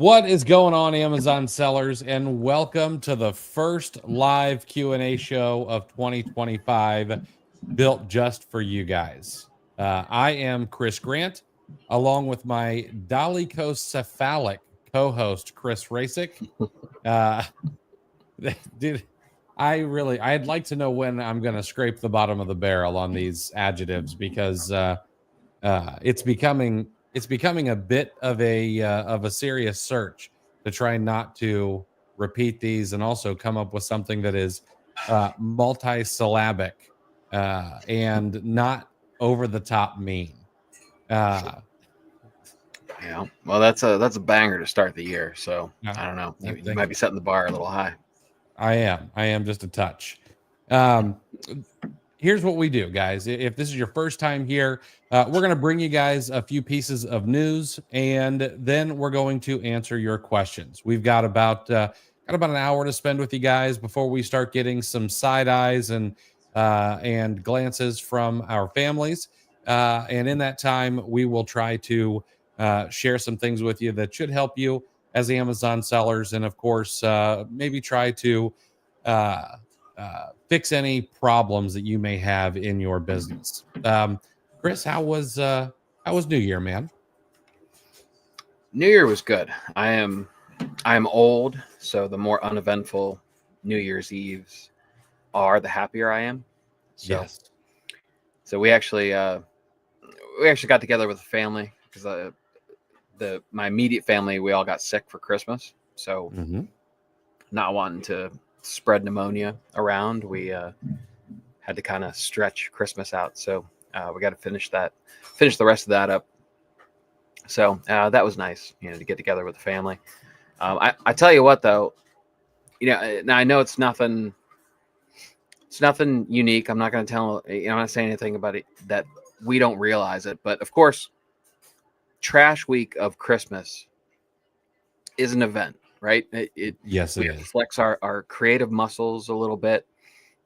What is going on, Amazon sellers, and welcome to the first live Q&A show of 2025 built just for you guys. I am Chris Grant, along with my dolichocephalic co-host, Chris Rasick. Dude, I'd like to know when I'm going to scrape the bottom of the barrel on these adjectives because it's becoming a bit of a serious search to try not to repeat these and also come up with something that is multisyllabic and not over the top mean. Yeah, well, that's a banger to start the year. So I don't know, you might be setting the bar a little high. I am just a touch. Here's what we do, guys. If this is your first time here, we're going to bring you guys a few pieces of news, and then we're going to answer your questions. We've got about an hour to spend with you guys before we start getting some side eyes and glances from our families. And in that time, we will try to share some things with you that should help you as Amazon sellers, and of course, maybe try to fix any problems that you may have in your business. Chris, how was New Year, man? New Year was good. I am old, so the more uneventful New Year's Eves are, the happier I am. So, yes. So we actually got together with the family because my immediate family, we all got sick for Christmas. So not wanting to spread pneumonia around, we had to kind of stretch Christmas out. So we got to finish the rest of that up. So that was nice, to get together with the family. I tell you what, though, now I know it's nothing unique. I'm not going to tell, I'm not saying anything about it that we don't realize it, but of course, Trash Week of Christmas is an event. Right? Yes, it is. Flex our creative muscles a little bit.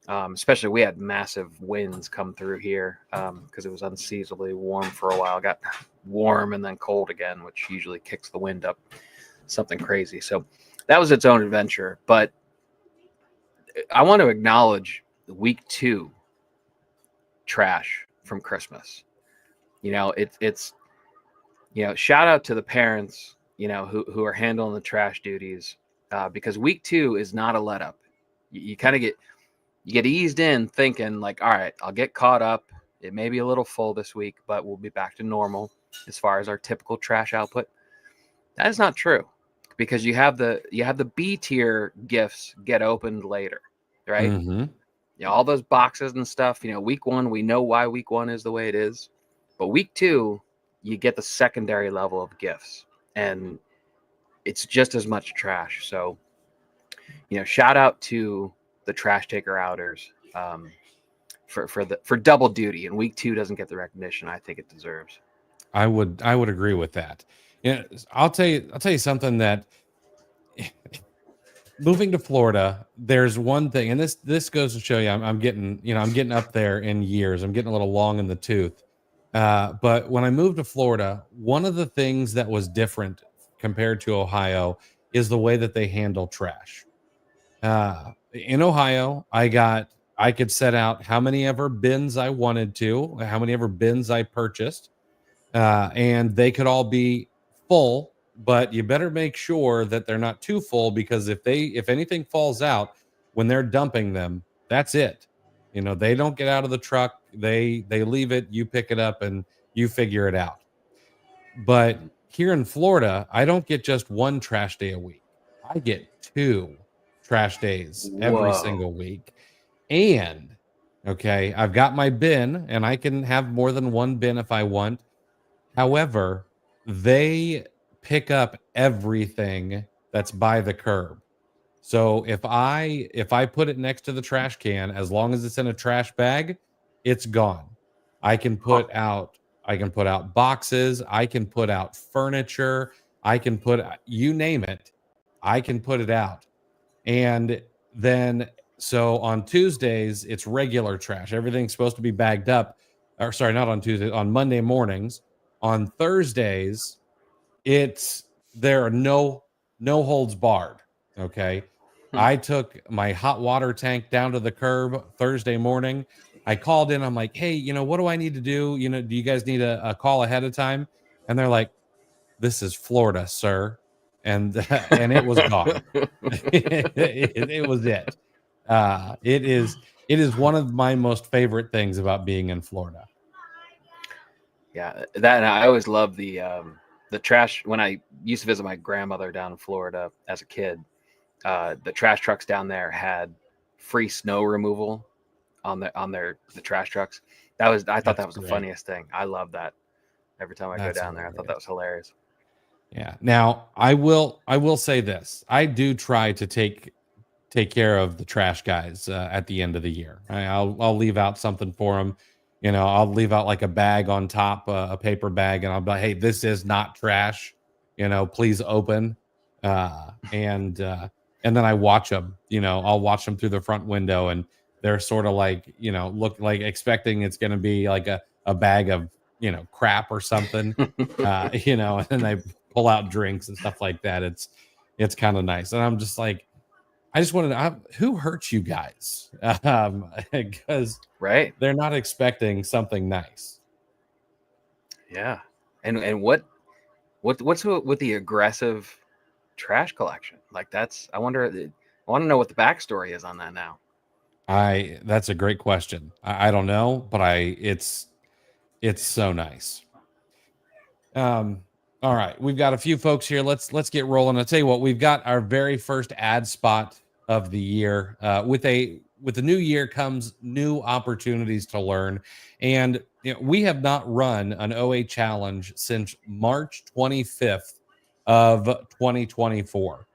Especially we had massive winds come through here because it was unseasonably warm for a while. Got warm and then cold again, which usually kicks the wind up something crazy. So that was its own adventure. But I want to acknowledge week 2 trash from Christmas. It's shout out to the parents who are handling the trash duties, because week 2 is not a let up. You kind of get eased in thinking like, all right, I'll get caught up. It may be a little full this week, but we'll be back to normal as far as our typical trash output. That is not true, because you have the B tier gifts get opened later, right? All those boxes and stuff, week 1, we know why week 1 is the way it is, but week 2, you get the secondary level of gifts. And it's just as much trash. So, shout out to the trash taker outers for double duty. And week 2 doesn't get the recognition I think it deserves. I would agree with that. I'll tell you something that moving to Florida, there's one thing, and this goes to show you I'm getting up there in years. I'm getting a little long in the tooth. But when I moved to Florida, one of the things that was different compared to Ohio is the way that they handle trash. In Ohio, I could set out how many ever bins I wanted to, how many ever bins I purchased, and they could all be full, but you better make sure that they're not too full, because if anything falls out when they're dumping them, that's it. They don't get out of the truck. They leave it. You pick it up and you figure it out. But here in Florida, I don't get just one trash day a week. I get 2 trash days every single week. And okay, I've got my bin, and I can have more than one bin if I want. However, they pick up everything that's by the curb. So if I put it next to the trash can, as long as it's in a trash bag, it's gone. I can put out boxes, I can put out furniture, I can put, you name it, I can put it out. And then so on Tuesdays, it's regular trash. Everything's supposed to be bagged up. Or sorry, not on Tuesday, on Monday mornings. On Thursdays, there are no no holds barred. Okay. I took my hot water tank down to the curb Thursday morning. I called in. I'm like, hey, what do I need to do? Do you guys need a call ahead of time? And they're like, this is Florida, sir. And and it was gone. It was it. It is one of my most favorite things about being in Florida. Yeah, that, and I always loved the trash. When I used to visit my grandmother down in Florida as a kid, the trash trucks down there had free snow removal on the trash trucks. I thought that was the funniest thing. I love that. Every time I go down there, I thought that was hilarious. Yeah. Now I will say this. I do try to take care of the trash guys at the end of the year. I'll leave out something for them. I'll leave out like a bag on top, a paper bag, and I'll be like, hey, this is not trash. Please open. And then I watch them. I'll watch them through the front window, and they're sort of like, look like expecting it's going to be like a bag of crap or something. And then they pull out drinks and stuff like that. It's kind of nice, and I'm just like, I just wanted to know who hurt you guys, because Right. they're not expecting something nice. Yeah. And what's with the aggressive trash collection? Like I want to know what the backstory is on that now. That's a great question. I don't know, but it's so nice. All right, we've got a few folks here. Let's get rolling. I'll tell you what, we've got our very first ad spot of the year. With the new year comes new opportunities to learn, and we have not run an OA challenge since March 25th of 2024.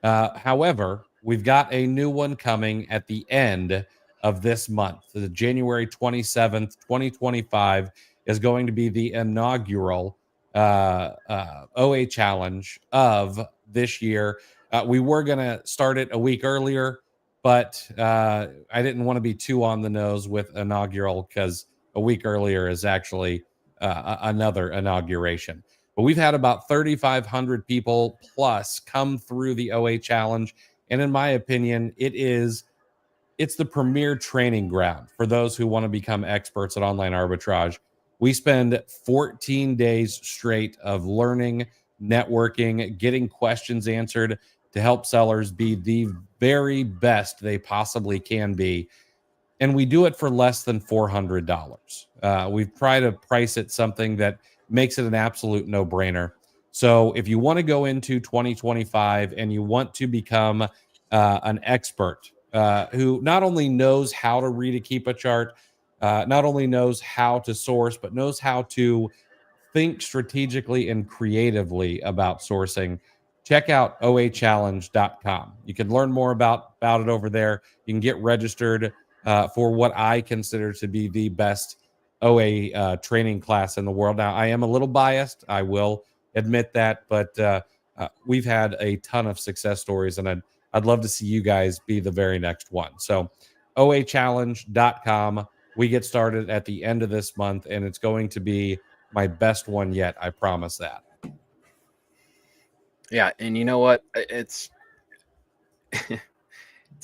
However, we've got a new one coming at the end of this month. The January 27th, 2025 is going to be the inaugural OA challenge of this year. We were going to start it a week earlier, but I didn't want to be too on the nose with inaugural because a week earlier is actually another inauguration. But we've had about 3,500 people plus come through the OA challenge. And in my opinion, it's the premier training ground for those who want to become experts at online arbitrage. We spend 14 days straight of learning, networking, getting questions answered to help sellers be the very best they possibly can be. And we do it for less than $400. We've tried to price it something that makes it an absolute no-brainer. So if you want to go into 2025 and you want to become an expert who not only knows how to read a Keepa chart, not only knows how to source, but knows how to think strategically and creatively about sourcing, check out oachallenge.com. You can learn more about it over there. You can get registered for what I consider to be the best OA training class in the world. Now, I am a little biased. I will admit that, but we've had a ton of success stories, and I'd love to see you guys be the very next one. So oachallenge.com. We get started at the end of this month, and it's going to be my best one yet. I promise that. Yeah. And you know what? It's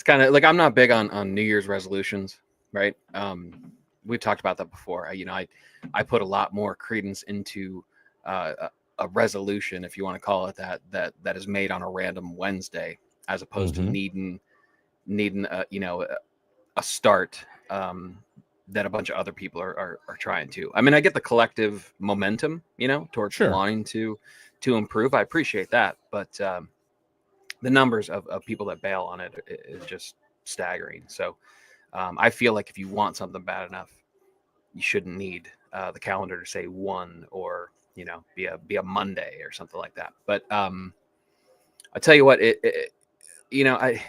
kind of like, I'm not big on New Year's resolutions, right? We've talked about that before. I put a lot more credence into a resolution, if you want to call it that is made on a random Wednesday, as opposed to needing a start that a bunch of other people are trying to. I mean, I get the collective momentum, towards wanting to improve. I appreciate that, but the numbers of people that bail on it is just staggering. So I feel like if you want something bad enough, you shouldn't need the calendar to say one, or be a Monday or something like that. But I tell you what, I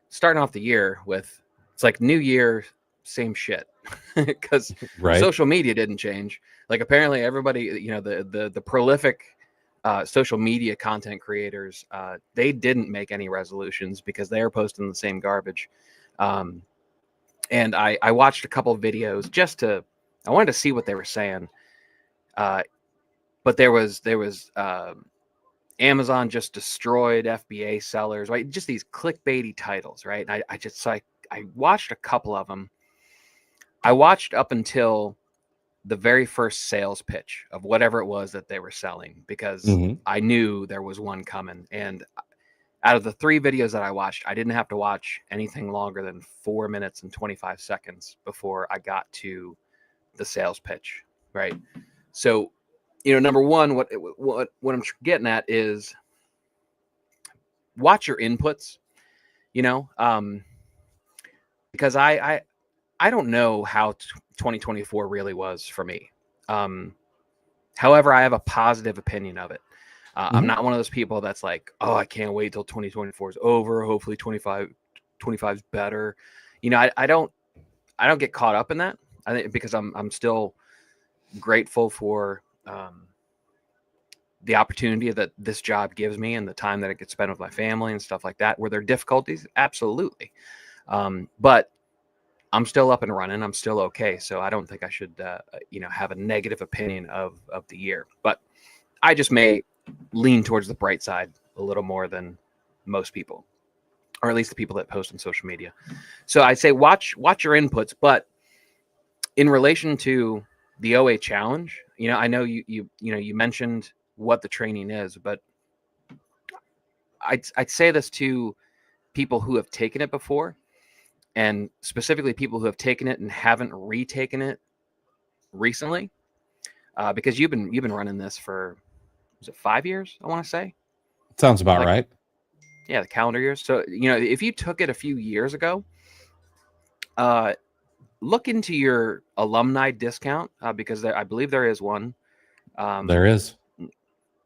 starting off the year with, it's like New Year, same shit, because social media didn't change. Like, apparently everybody, the prolific social media content creators, they didn't make any resolutions because they are posting the same garbage. And I watched a couple of videos I wanted to see what they were saying. But there was Amazon just destroyed FBA sellers, right? Just these clickbaity titles, right? And I watched a couple of them. I watched up until the very first sales pitch of whatever it was that they were selling, because I knew there was one coming. And out of the 3 videos that I watched, I didn't have to watch anything longer than 4 minutes and 25 seconds before I got to the sales pitch, right? So, number one, what I'm getting at is watch your inputs, because I don't know how 2024 really was for me. However, I have a positive opinion of it. I'm not one of those people that's like, oh, I can't wait till 2024 is over. Hopefully 25 is better. I don't get caught up in that. I think because I'm still grateful for the opportunity that this job gives me and the time that I get spent with my family and stuff like that. Were there difficulties? Absolutely. But I'm still up and running. I'm still okay. So I don't think I should, have a negative opinion of the year. But I just may lean towards the bright side a little more than most people, or at least the people that post on social media. So I'd say watch your inputs. But in relation to the OA challenge, I know you mentioned what the training is, but I'd say this to people who have taken it before, and specifically people who have taken it and haven't retaken it recently, because you've been running this for, was it 5 years? I want to say. Sounds about right. Yeah, the calendar years. So if you took it a few years ago, look into your alumni discount, because I believe there is one. There is.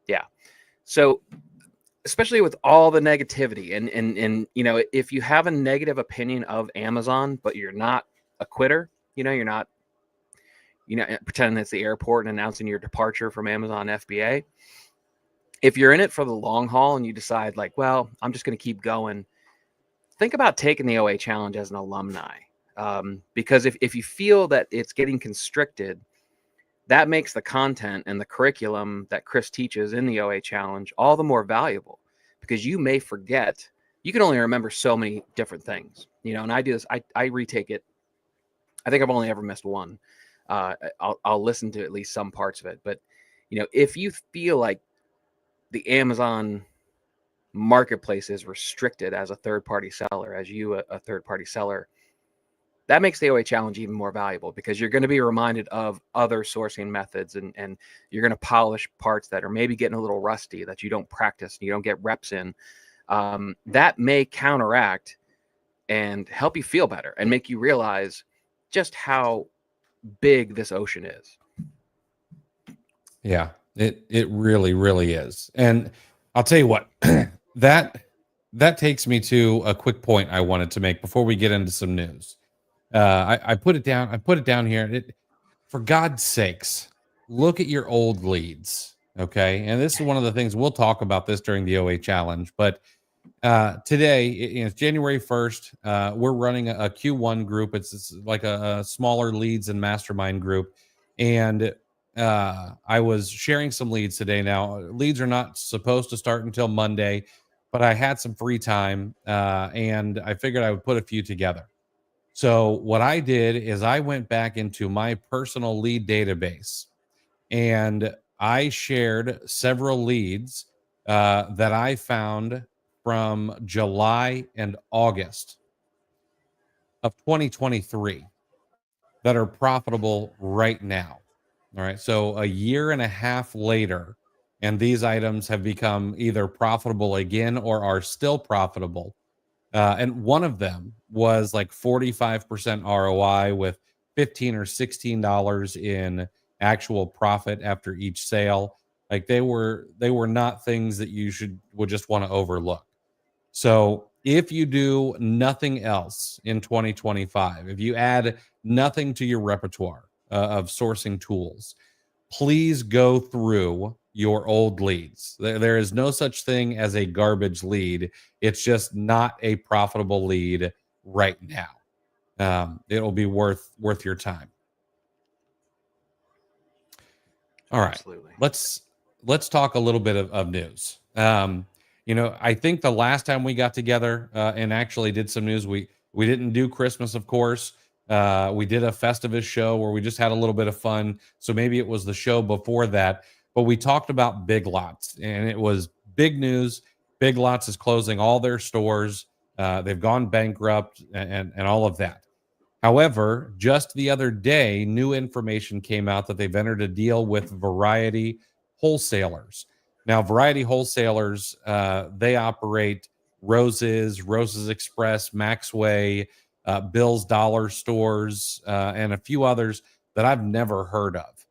Yeah. So especially with all the negativity and if you have a negative opinion of Amazon, but you're not a quitter, you're not, pretending it's the airport and announcing your departure from Amazon FBA. If you're in it for the long haul and you decide like, well, I'm just going to keep going, think about taking the OA challenge as an alumni. Because if you feel that it's getting constricted, that makes the content and the curriculum that Chris teaches in the OA challenge all the more valuable, because you may forget. You can only remember so many different things, and I do this. I retake it. I think I've only ever missed one. I'll listen to at least some parts of it. But, if you feel like the Amazon marketplace is restricted as a third-party seller, as you a third-party seller, that makes the OA challenge even more valuable, because you're going to be reminded of other sourcing methods, and you're going to polish parts that are maybe getting a little rusty, that you don't practice, you don't get reps in. That may counteract and help you feel better and make you realize just how big this ocean is. Yeah, it really, really is. And I'll tell you what, that takes me to a quick point I wanted to make before we get into some news. I put it down. I put it down here. For God's sakes, look at your old leads. Okay. And this is one of the things we'll talk about this during the OA challenge. But today, it's January 1st. We're running a Q1 group. It's like a smaller leads and mastermind group. And I was sharing some leads today. Now, leads are not supposed to start until Monday, but I had some free time, and I figured I would put a few together. So what I did is I went back into my personal lead database, and I shared several leads that I found from July and August of 2023 that are profitable right now. All right. So a year and a half later, and these items have become either profitable again or are still profitable. And one of them was like 45% ROI with $15 or $16 in actual profit after each sale. Like they were not things that you would just want to overlook. So if you do nothing else in 2025, if you add nothing to your repertoire of sourcing tools, please go through your old leads. There is no such thing as a garbage lead. It's just not a profitable lead right now. It'll be worth your time. All right. Absolutely. Let's talk a little bit of news. I think the last time we got together and actually did some news, we didn't do Christmas, of course. We did a Festivus show where we just had a little bit of fun. So maybe it was the show before that, but we talked about Big Lots, and it was big news. Big Lots is closing all their stores. They've gone bankrupt and all of that. However, just the other day, new information came out that they've entered a deal with Variety Wholesalers. Now, Variety Wholesalers, they operate Roses Express, Maxway, Bill's Dollar Stores, and a few others that I've never heard of.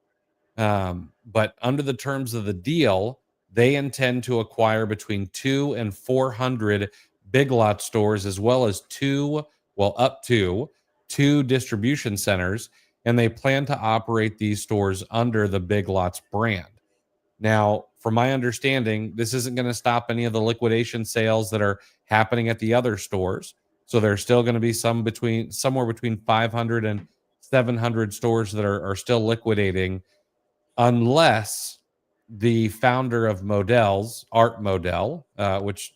But under the terms of the deal, they intend to acquire between 2 and 400 Big Lot stores, as well as up to two distribution centers, and they plan to operate these stores under the Big Lots brand. Now, from my understanding, this isn't going to stop any of the liquidation sales that are happening at the other stores. So there's still going to be somewhere between 500 and 700 stores that are still liquidating, unless the founder of Modell's, Art Modell, which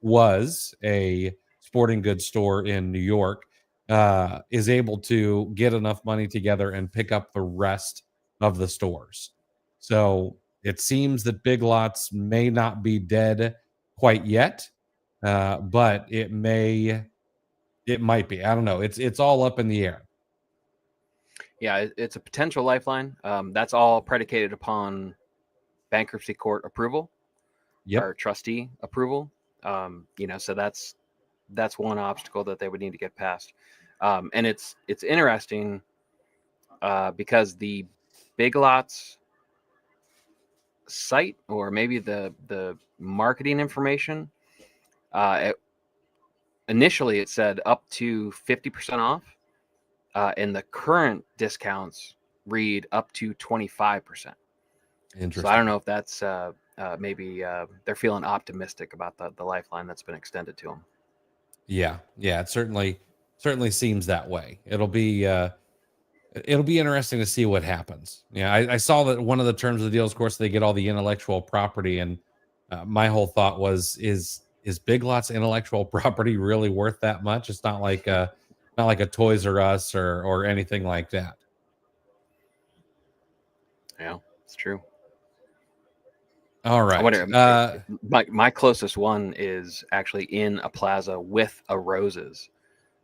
was a sporting goods store in New York, is able to get enough money together and pick up the rest of the stores. So it seems that Big Lots may not be dead quite yet, but it might be. I don't know. It's all up in the air. Yeah, it's a potential lifeline. That's all predicated upon bankruptcy court approval, or trustee approval. So that's one obstacle that they would need to get past. And it's interesting because the Big Lots site, or maybe the marketing information, initially it said up to 50% off, and the current discounts read up to 25%. Interesting. So I don't know if that's maybe they're feeling optimistic about the lifeline that's been extended to them. Yeah, it certainly seems that way. It'll be interesting to see what happens. Yeah, I saw that one of the terms of the deal, of course, they get all the intellectual property, and my whole thought was, is Big Lots intellectual property really worth that much? It's not like a Toys R Us or anything like that. Yeah, it's true. All right. I wonder, my closest one is actually in a plaza with a Roses.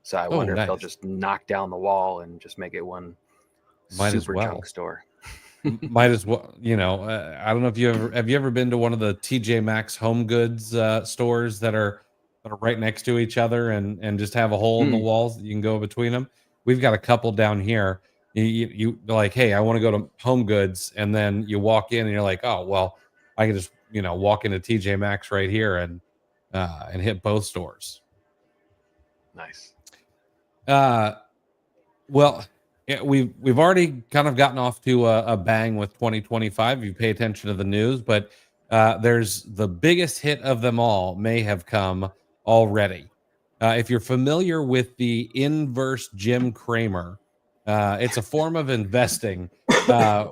So I wonder if they'll just knock down the wall and just make it one super junk store. Might as well. I don't know if have you ever been to one of the TJ Maxx home goods stores that are right next to each other and just have a hole in the walls that you can go between them? We've got a couple down here. You like, hey, I want to go to Home Goods, and then you walk in and you're like, oh well, I can just walk into TJ Maxx right here and hit both stores. Nice. Well, we've already kind of gotten off to a bang with 2025. If you pay attention to the news, but there's the biggest hit of them all may have come already. If you're familiar with the inverse Jim Kramer, it's a form of investing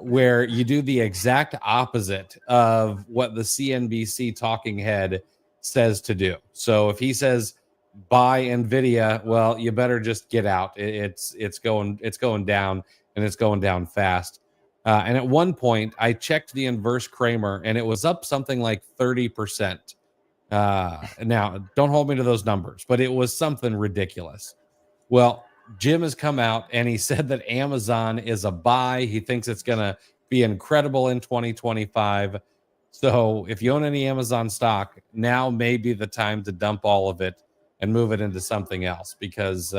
where you do the exact opposite of what the CNBC talking head says to do. So if he says buy Nvidia, well, you better just get out. It's going down, and it's going down fast. And at one point, I checked the inverse Kramer, and it was up something like 30%. Now, don't hold me to those numbers, but it was something ridiculous. Well, Jim has come out and he said that Amazon is a buy. He thinks it's going to be incredible in 2025. So if you own any Amazon stock, now may be the time to dump all of it and move it into something else, because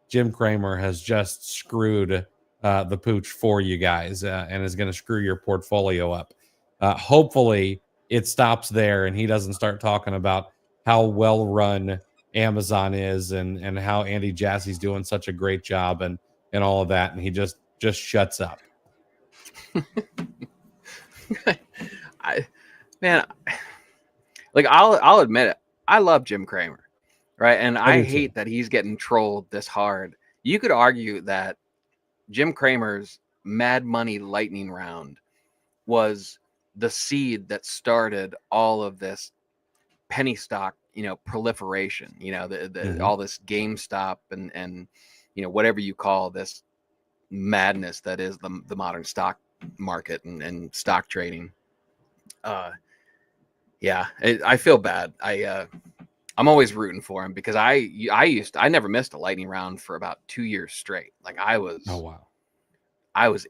Jim Kramer has just screwed the pooch for you guys and is going to screw your portfolio up. Hopefully it stops there and he doesn't start talking about how well run Amazon is and how Andy Jassy's doing such a great job and all of that, and he just shuts up. I'll admit it, I love Jim Kramer, right? And I hate that he's getting trolled this hard. You could argue that Jim Kramer's Mad Money Lightning Round was the seed that started all of this penny stock, proliferation, all this GameStop and whatever you call this madness that is the modern stock market and stock trading. I feel bad. I'm always rooting for him because I never missed a lightning round for about 2 years straight. Like I was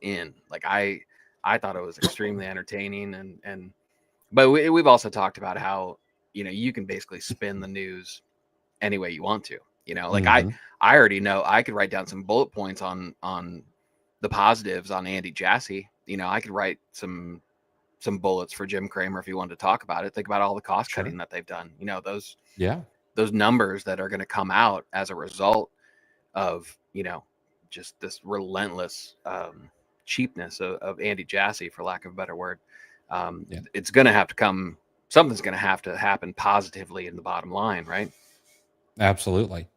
in. Like I thought it was extremely entertaining but we've also talked about how you can basically spin the news any way you want to. Like I already know I could write down some bullet points on the positives on Andy Jassy. I could write some bullets for Jim Kramer if you wanted to talk about it. Think about all the cost cutting that they've done. Those numbers that are going to come out as a result of just this relentless cheapness of Andy Jassy, for lack of a better word. It's going to have to come. Something's going to have to happen positively in the bottom line, right? Absolutely.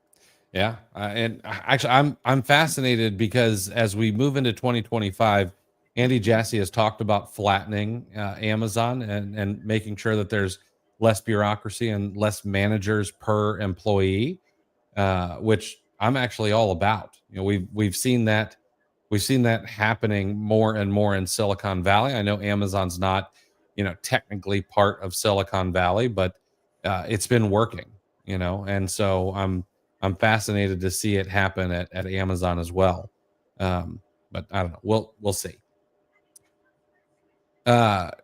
Yeah. And actually, I'm fascinated because as we move into 2025, Andy Jassy has talked about flattening Amazon and making sure that there's less bureaucracy and less managers per employee, which I'm actually all about. We've seen that happening more and more in Silicon Valley. I know Amazon's not technically part of Silicon Valley, but it's been working. And so I'm fascinated to see it happen at Amazon as well. But I don't know. We'll see.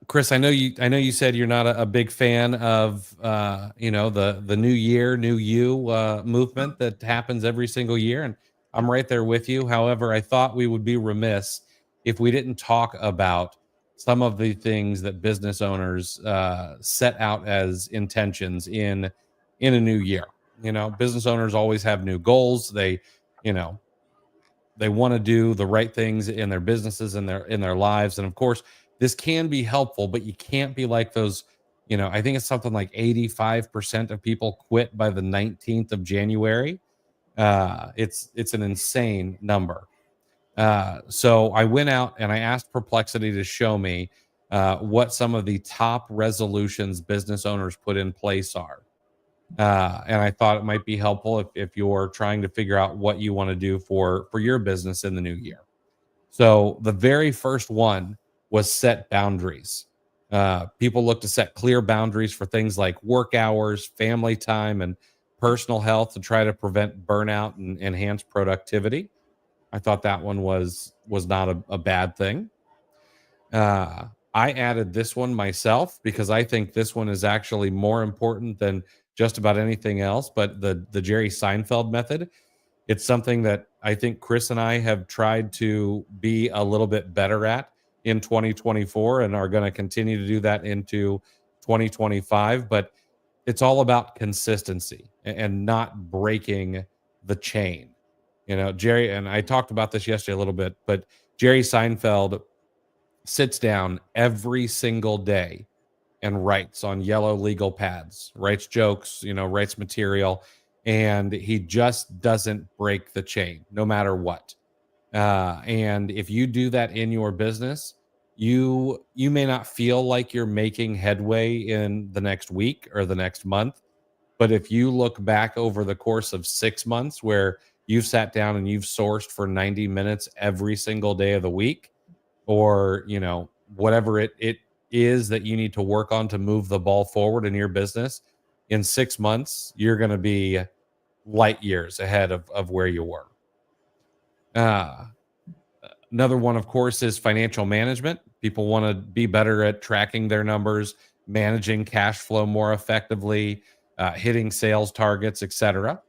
Chris, I know you said you're not a big fan of the new year, new you movement that happens every single year, and I'm right there with you. However, I thought we would be remiss if we didn't talk about some of the things that business owners set out as intentions in a new year. Business owners always have new goals. They want to do the right things in their businesses and in their lives. And of course, this can be helpful, but you can't be like those, I think it's something like 85% of people quit by the 19th of January. It's an insane number. So I went out and I asked Perplexity to show me what some of the top resolutions business owners put in place are. And I thought it might be helpful if you're trying to figure out what you want to do for your business in the new year. So the very first one was set boundaries. People look to set clear boundaries for things like work hours, family time, and personal health to try to prevent burnout and enhance productivity. I thought that one was not a bad thing. I added this one myself because I think this one is actually more important than just about anything else. But the Jerry Seinfeld method, it's something that I think Chris and I have tried to be a little bit better at in 2024 and are going to continue to do that into 2025. But it's all about consistency and not breaking the chain. Jerry, and I talked about this yesterday a little bit, but Jerry Seinfeld sits down every single day and writes on yellow legal pads, writes jokes, writes material, and he just doesn't break the chain no matter what. And if you do that in your business, you may not feel like you're making headway in the next week or the next month. But if you look back over the course of 6 months where you've sat down and you've sourced for 90 minutes every single day of the week, or, whatever it is that you need to work on to move the ball forward in your business, in 6 months, you're going to be light years ahead of where you were. Another one, of course, is financial management. People want to be better at tracking their numbers, managing cash flow more effectively, hitting sales targets, etc.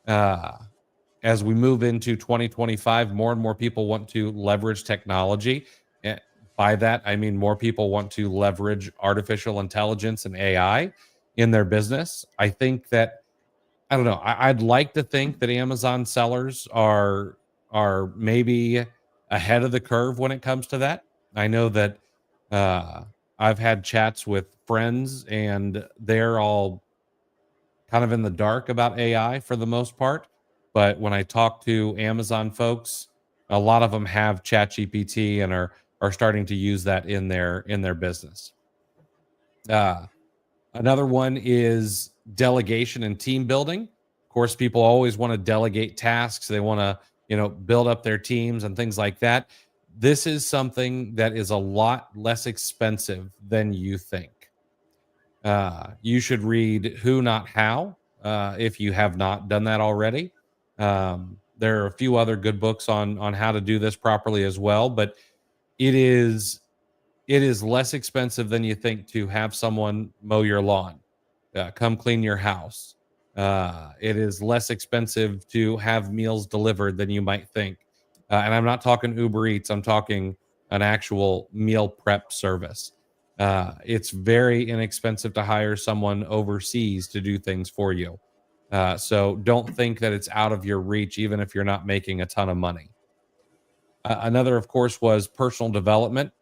As we move into 2025, more and more people want to leverage technology. And by that, I mean more people want to leverage artificial intelligence and AI in their business. I think that, I don't know, I'd like to think that Amazon sellers are maybe ahead of the curve when it comes to that. I know that I've had chats with friends and they're all kind of in the dark about AI for the most part. But when I talk to Amazon folks, a lot of them have ChatGPT and are are starting to use that in their business. Another one is delegation and team building. Of course, people always want to delegate tasks. They want to, build up their teams and things like that. This is something that is a lot less expensive than you think. You should read Who Not How if you have not done that already. There are a few other good books on how to do this properly as well, but it is less expensive than you think to have someone mow your lawn, come clean your house. It is less expensive to have meals delivered than you might think. And I'm not talking Uber Eats, I'm talking an actual meal prep service. It's very inexpensive to hire someone overseas to do things for you. So don't think that it's out of your reach, even if you're not making a ton of money. Another, of course, was personal development.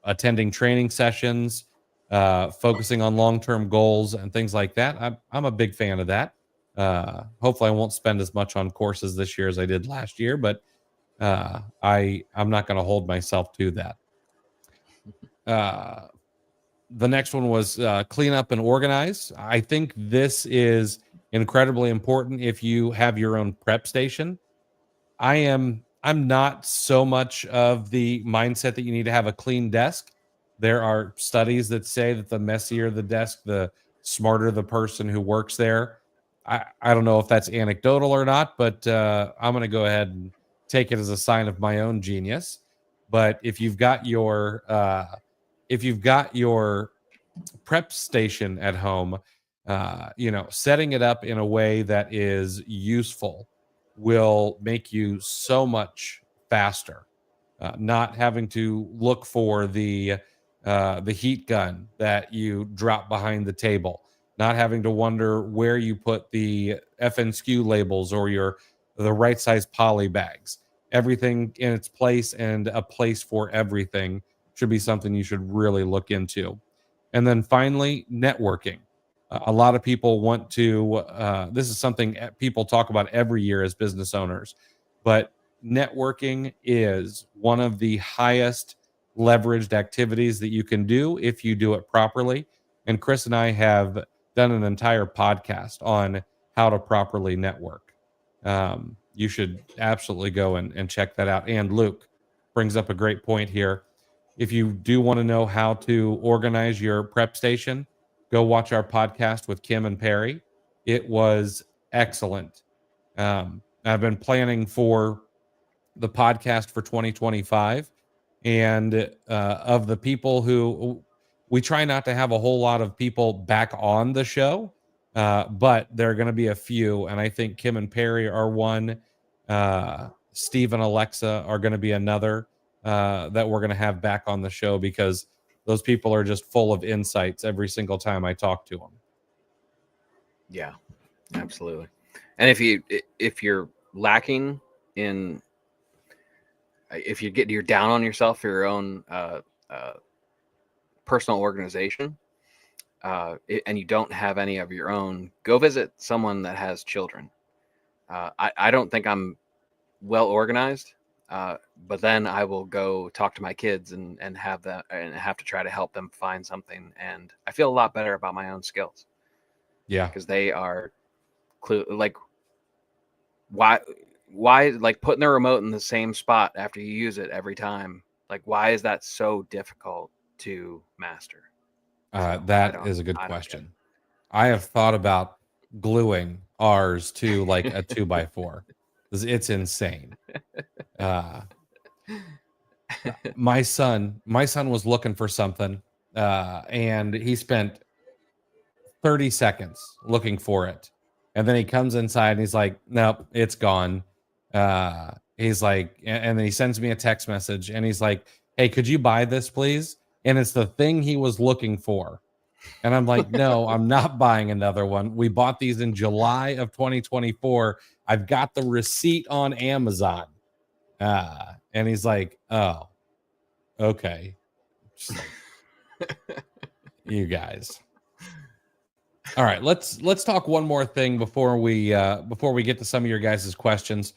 Attending training sessions, focusing on long-term goals and things like that. I'm a big fan of that. Hopefully I won't spend as much on courses this year as I did last year, but I'm not going to hold myself to that. The next one was clean up and organize. I think this is incredibly important if you have your own prep station. I'm not so much of the mindset that you need to have a clean desk. There are studies that say that the messier the desk, the smarter the person who works there. I don't know if that's anecdotal or not, but I'm going to go ahead and take it as a sign of my own genius. But if you've got your prep station at home, setting it up in a way that is useful will make you so much faster. Not having to look for the heat gun that you drop behind the table, not having to wonder where you put the FNSKU labels or the right size poly bags. Everything in its place, and a place for everything should be something you should really look into. And then finally, networking. A lot of people want to, this is something people talk about every year as business owners, but networking is one of the highest leveraged activities that you can do if you do it properly. And Chris and I have done an entire podcast on how to properly network. You should absolutely go and check that out. And Luke brings up a great point here. If you do want to know how to organize your prep station, go watch our podcast with Kim and Perry. It was excellent. I've been planning for the podcast for 2025. And of the people who we try not to have a whole lot of people back on the show, but there are going to be a few. And I think Kim and Perry are one. Steve and Alexa are going to be another that we're going to have back on the show, because those people are just full of insights every single time I talk to them. Yeah, absolutely. And if you're lacking in, if you're down on yourself for your own personal organization, and you don't have any of your own, go visit someone that has children. I don't think I'm well organized, but then I will go talk to my kids and have to try to help them find something, and I feel a lot better about my own skills. Yeah, because they are like, why like putting the remote in the same spot after you use it every time, like why is that so difficult to master? That is a good question. I have thought about gluing ours to like a 2x4. It's insane. My son was looking for something, and he spent 30 seconds looking for it. And then he comes inside and he's like, nope, it's gone. He's like, and then he sends me a text message and he's like, hey, could you buy this, please? And it's the thing he was looking for. And I'm like, no, I'm not buying another one. We bought these in July of 2024. I've got the receipt on Amazon. And he's like, oh, okay. You guys. All right, let's talk one more thing before we get to some of your guys' questions.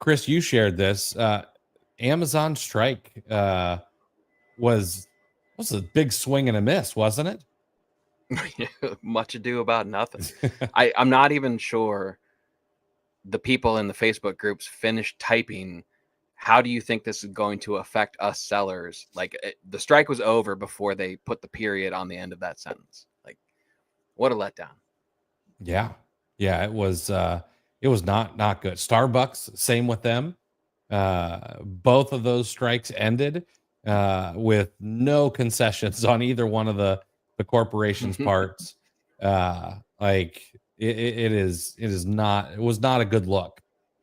Chris, you shared this. Amazon strike was a big swing and a miss, wasn't it? Much ado about nothing. I'm not even sure the people in the Facebook groups finished typing, how do you think this is going to affect us sellers? Like the strike was over before they put the period on the end of that sentence. Like, what a letdown. Yeah. Yeah, it was not good. Starbucks, same with them. Both of those strikes ended with no concessions on either one of the corporation's parts. Like it was not a good look.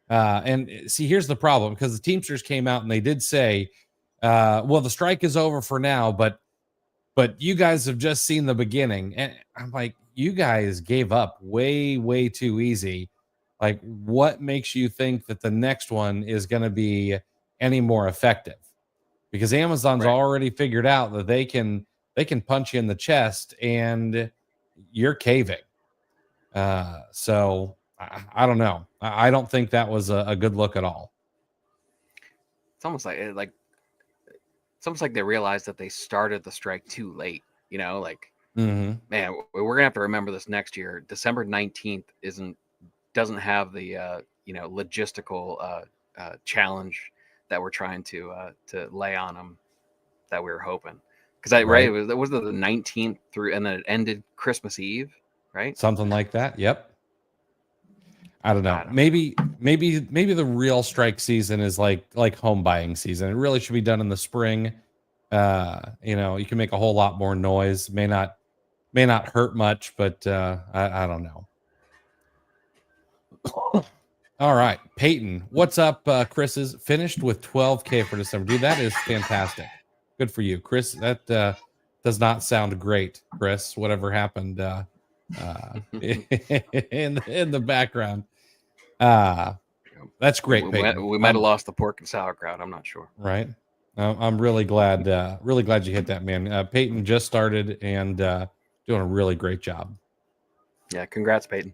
And see, here's the problem, because the Teamsters came out and they did say, well, the strike is over for now, but you guys have just seen the beginning. And I'm like, you guys gave up way, way too easy. Like, what makes you think that the next one is going to be any more effective? Because Amazon's Right. already figured out that they can punch you in the chest and you're caving. So I don't know. I don't think that was a good look at all. It's almost like it's almost like they realized that they started the strike too late. You know, like, Mm-hmm. man, we're gonna have to remember this next year. December 19th doesn't have the logistical challenge that we're trying to lay on them that we were hoping. Because Right. it was the 19th through, and then it ended Christmas Eve, right? Something like that. Yep. I don't know. I don't know. Maybe the real strike season is like home buying season. It really should be done in the spring. You can make a whole lot more noise. May not hurt much, but I don't know. All right, Peyton, what's up? Chris is finished with 12K for December. Dude, that is fantastic. Good for you, Chris. That does not sound great, Chris. Whatever happened in the background. That's great, Peyton. We might have lost the pork and sauerkraut. I'm not sure. Right. I'm really glad you hit that, man. Peyton just started and doing a really great job. Yeah, congrats, Peyton.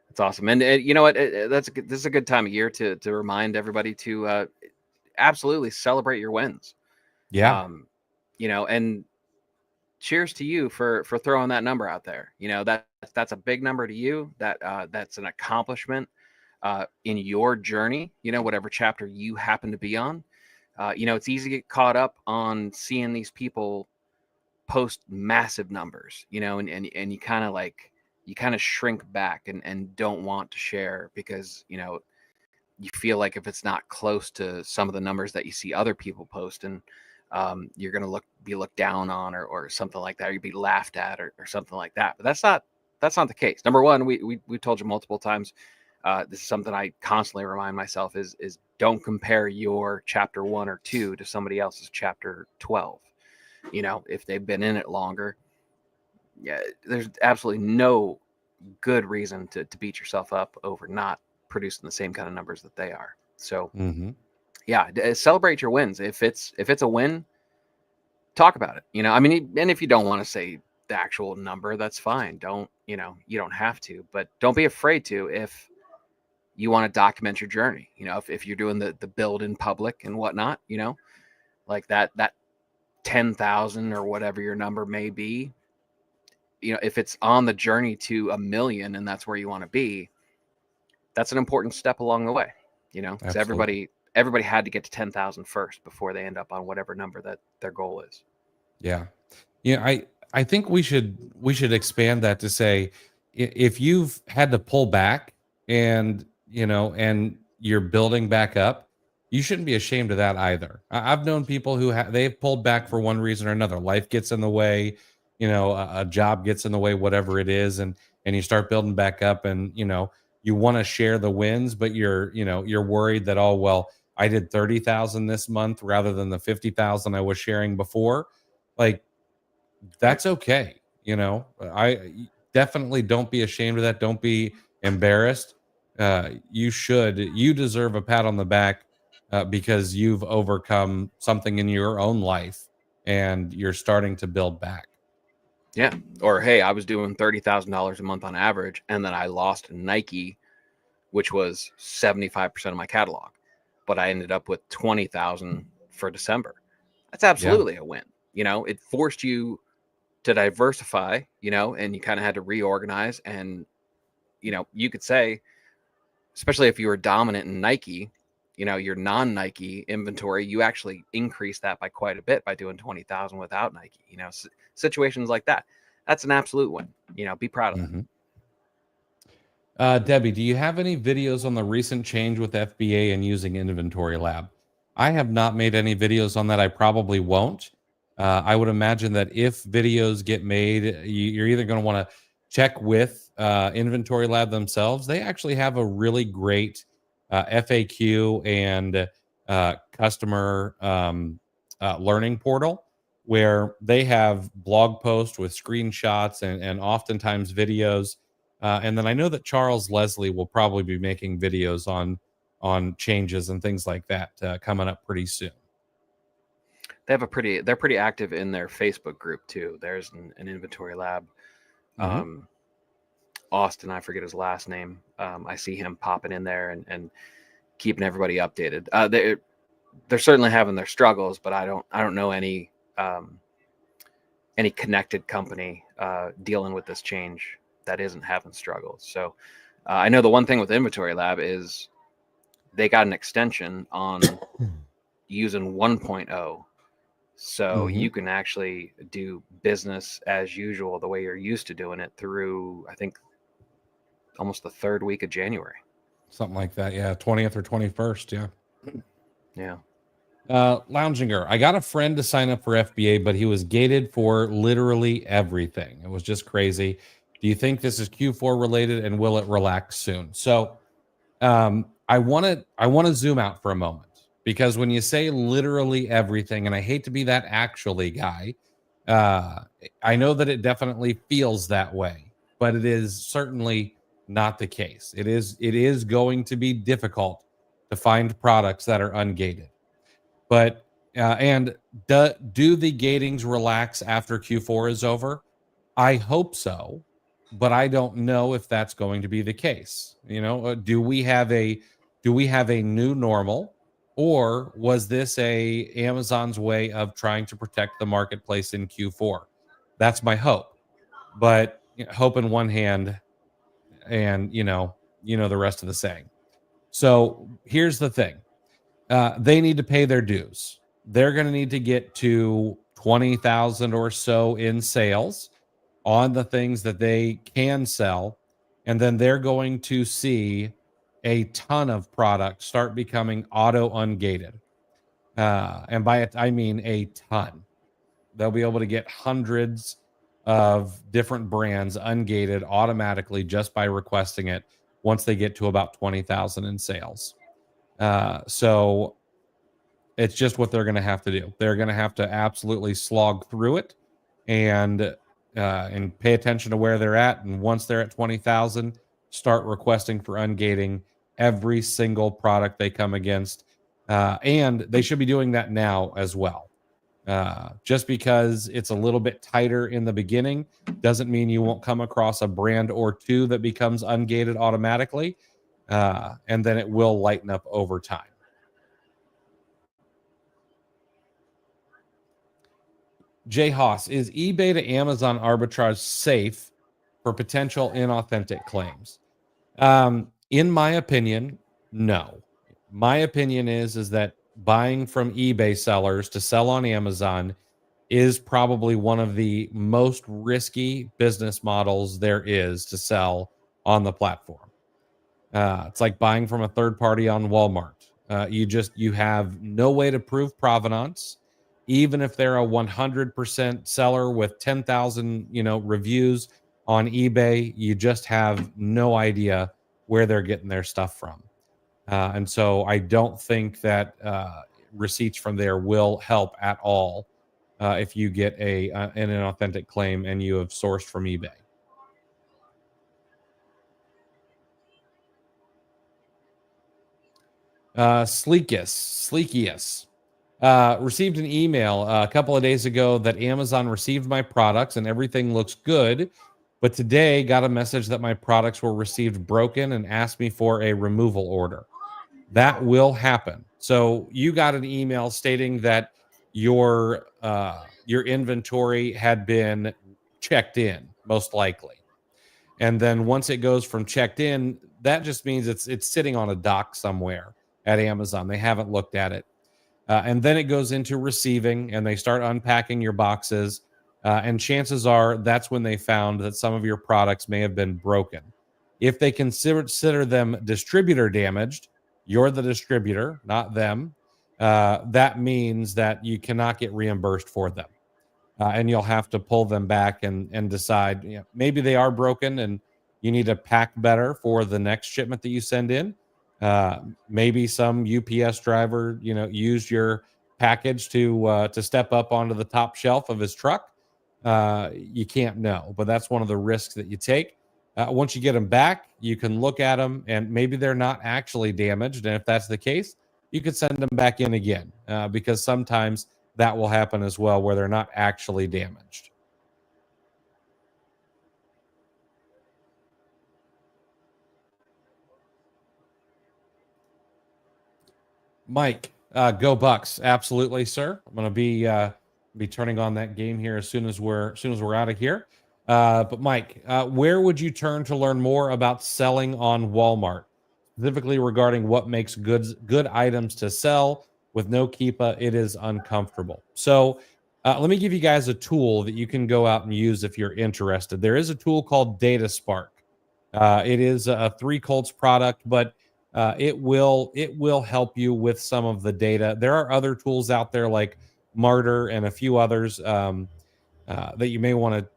That's awesome. And you know what? This is a good time of year to remind everybody to absolutely celebrate your wins. Yeah. And cheers to you for throwing that number out there. That's a big number to you. That's an accomplishment in your journey, whatever chapter you happen to be on. It's easy to get caught up on seeing these people post massive numbers, and you kind of shrink back and don't want to share because, you feel like if it's not close to some of the numbers that you see other people post, and you're going to be looked down on or something like that, or you'd be laughed at or something like that. But that's not the case. Number one, we told you multiple times, this is something I constantly remind myself is don't compare your chapter 1 or 2 to somebody else's chapter 12. If they've been in it longer, yeah, there's absolutely no good reason to beat yourself up over not producing the same kind of numbers that they are. So yeah, celebrate your wins. If it's a win, talk about it. And if you don't want to say the actual number, that's fine. You don't have to, but don't be afraid to if you want to document your journey. If you're doing the build in public and whatnot, like that 10,000 or whatever your number may be, if it's on the journey to 1 million and that's where you want to be, that's an important step along the way, because everybody had to get to 10,000 first before they end up on whatever number that their goal is. Yeah. I think we should expand that to say, if you've had to pull back and you're building back up, you shouldn't be ashamed of that either. I've known people who they've pulled back for one reason or another. Life gets in the way, a job gets in the way, whatever it is, and you start building back up, and you want to share the wins, but you're worried that, oh well, I did 30,000 this month rather than the 50,000 I was sharing before. Like, that's okay. I definitely don't be ashamed of that. Don't be embarrassed. You deserve a pat on the back because you've overcome something in your own life and you're starting to build back. Yeah. Or, hey, I was doing $30,000 a month on average, and then I lost Nike, which was 75% of my catalog. but I ended up with 20,000 for December. That's absolutely a win. You know, it forced you to diversify, you know, and you kind of had to reorganize. And, you know, you could say, especially if you were dominant in Nike, you know, your non-Nike inventory, you actually increase that by quite a bit by doing 20,000 without Nike, you know, situations like that. That's an absolute win, you know, be proud of that. Debbie, do you have any videos on the recent change with FBA and using Inventory Lab? I have not made any videos on that. I probably won't. I would imagine that if videos get made, you're either going to want to check with Inventory Lab themselves. They actually have a really great FAQ and customer learning portal where they have blog posts with screenshots and oftentimes videos. And then I know that Charles Leslie will probably be making videos on changes and things like that coming up pretty soon. They have they're pretty active in their Facebook group too. There's an Inventory Lab. Austin, I forget his last name. I see him popping in there and keeping everybody updated. They're certainly having their struggles, but I don't know any connected company dealing with this change that isn't having struggles. So I know the one thing with Inventory Lab is they got an extension on using 1.0. So you can actually do business as usual, the way you're used to doing it through, I think, almost the third week of January. Something like that. Yeah. 20th or 21st. Yeah. Yeah. Lounger, I got a friend to sign up for FBA, but he was gated for literally everything. It was just crazy. Do you think this is Q4 related, and will it relax soon? So I want to zoom out for a moment, because when you say literally everything, and I hate to be that actually guy, I know that it definitely feels that way, but it is certainly not the case. It is going to be difficult to find products that are ungated. But and do the gatings relax after Q4 is over? I hope so, but I don't know if that's going to be the case. You know, do we have a new normal, or was this a Amazon's way of trying to protect the marketplace in Q4? That's my hope. But hope in one hand, and you know the rest of the saying. So here's the thing. They need to pay their dues. They're going to need to get to 20,000 or so in sales on the things that they can sell. And then they're going to see a ton of products start becoming auto ungated. And by it, I mean a ton. They'll be able to get hundreds of different brands ungated automatically just by requesting it once they get to about 20,000 in sales. So it's just what they're going to have to do. They're going to have to absolutely slog through it and pay attention to where they're at. And once they're at 20,000, start requesting for ungating every single product they come against. And they should be doing that now as well. Just because it's a little bit tighter in the beginning doesn't mean you won't come across a brand or two that becomes ungated automatically. And then it will lighten up over time. Jay Haas, is eBay to Amazon arbitrage safe for potential inauthentic claims? In my opinion, no. My opinion is that buying from eBay sellers to sell on Amazon is probably one of the most risky business models there is to sell on the platform. It's like buying from a third party on Walmart. You have no way to prove provenance. Even if they're a 100% seller with 10,000, reviews on eBay, you just have no idea where they're getting their stuff from. And so I don't think that receipts from there will help at all if you get an inauthentic claim and you have sourced from eBay. Sleekius. Received an email a couple of days ago that Amazon received my products and everything looks good, but today got a message that my products were received broken and asked me for a removal order. That will happen. So you got an email stating that your inventory had been checked in, most likely. And then once it goes from checked in, that just means it's sitting on a dock somewhere at Amazon. They haven't looked at it. And then it goes into receiving, and they start unpacking your boxes. And chances are that's when they found that some of your products may have been broken. If they consider them distributor damaged, you're the distributor, not them. That means that you cannot get reimbursed for them. And you'll have to pull them back and decide, maybe they are broken and you need to pack better for the next shipment that you send in. Maybe some UPS driver, used your package to step up onto the top shelf of his truck. You can't know, but that's one of the risks that you take. Once you get them back, you can look at them and maybe they're not actually damaged. And if that's the case, you could send them back in again because sometimes that will happen as well where they're not actually damaged. Mike, go Bucks! Absolutely, sir. I'm going to be turning on that game here as soon as we're out of here. But Mike, where would you turn to learn more about selling on Walmart, specifically regarding what makes good items to sell? With no Keepa, it is uncomfortable. So let me give you guys a tool that you can go out and use if you're interested. There is a tool called Data Spark. It is a 3 Colts product, but it will help you with some of the data. There are other tools out there like Martyr and a few others that you may want to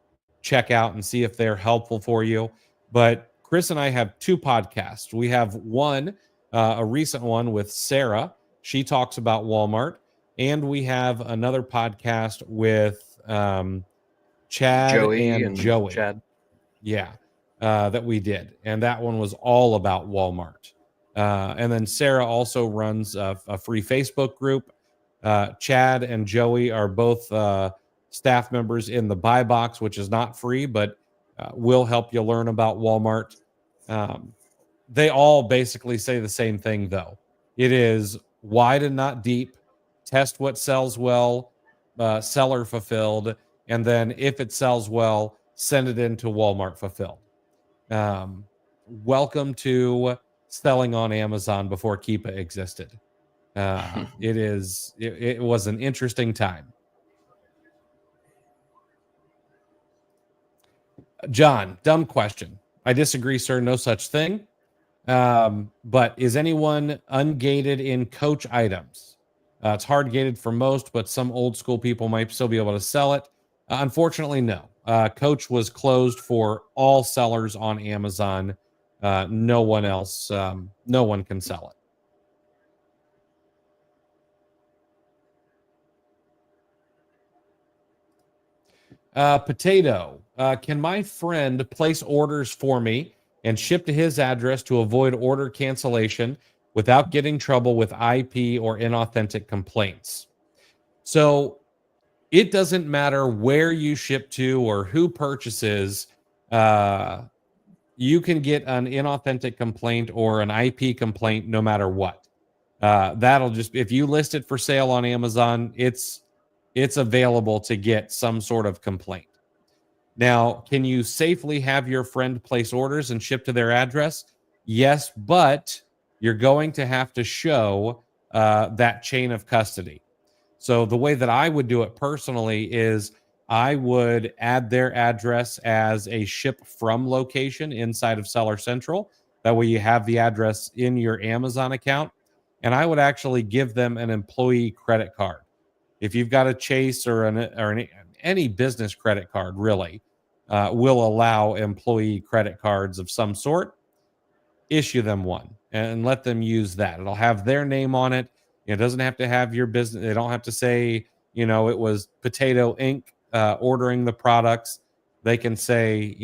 check out and see if they're helpful for you. But Chris and I have 2 podcasts. We have one, a recent one with Sarah. She talks about Walmart. And we have another podcast with Chad and Joey. Chad. Yeah, that we did. And that one was all about Walmart. And then Sarah also runs a free Facebook group. Chad and Joey are both staff members in the Buy Box, which is not free, but will help you learn about Walmart. They all basically say the same thing, though. It is wide and not deep. Test what sells well, seller fulfilled, and then if it sells well, send it into Walmart fulfilled. Welcome to selling on Amazon before Keepa existed. It was an interesting time. John, dumb question. I disagree, sir. No such thing. But is anyone ungated in Coach items? It's hard gated for most, but some old school people might still be able to sell it. Unfortunately, no. Coach was closed for all sellers on Amazon. No one else, no one can sell it. Potato, can my friend place orders for me and ship to his address to avoid order cancellation without getting trouble with IP or inauthentic complaints? So it doesn't matter where you ship to or who purchases. You can get an inauthentic complaint or an IP complaint no matter what. That'll just, if you list it for sale on Amazon, it's available to get some sort of complaint. Now, can you safely have your friend place orders and ship to their address? Yes, but you're going to have to show that chain of custody. So the way that I would do it personally is I would add their address as a ship from location inside of Seller Central. That way you have the address in your Amazon account. And I would actually give them an employee credit card. If you've got a Chase or any business credit card, really, will allow employee credit cards of some sort. Issue them one and let them use that. It'll have their name on it. It doesn't have to have your business. They don't have to say, it was Potato Inc. Ordering the products. They can say,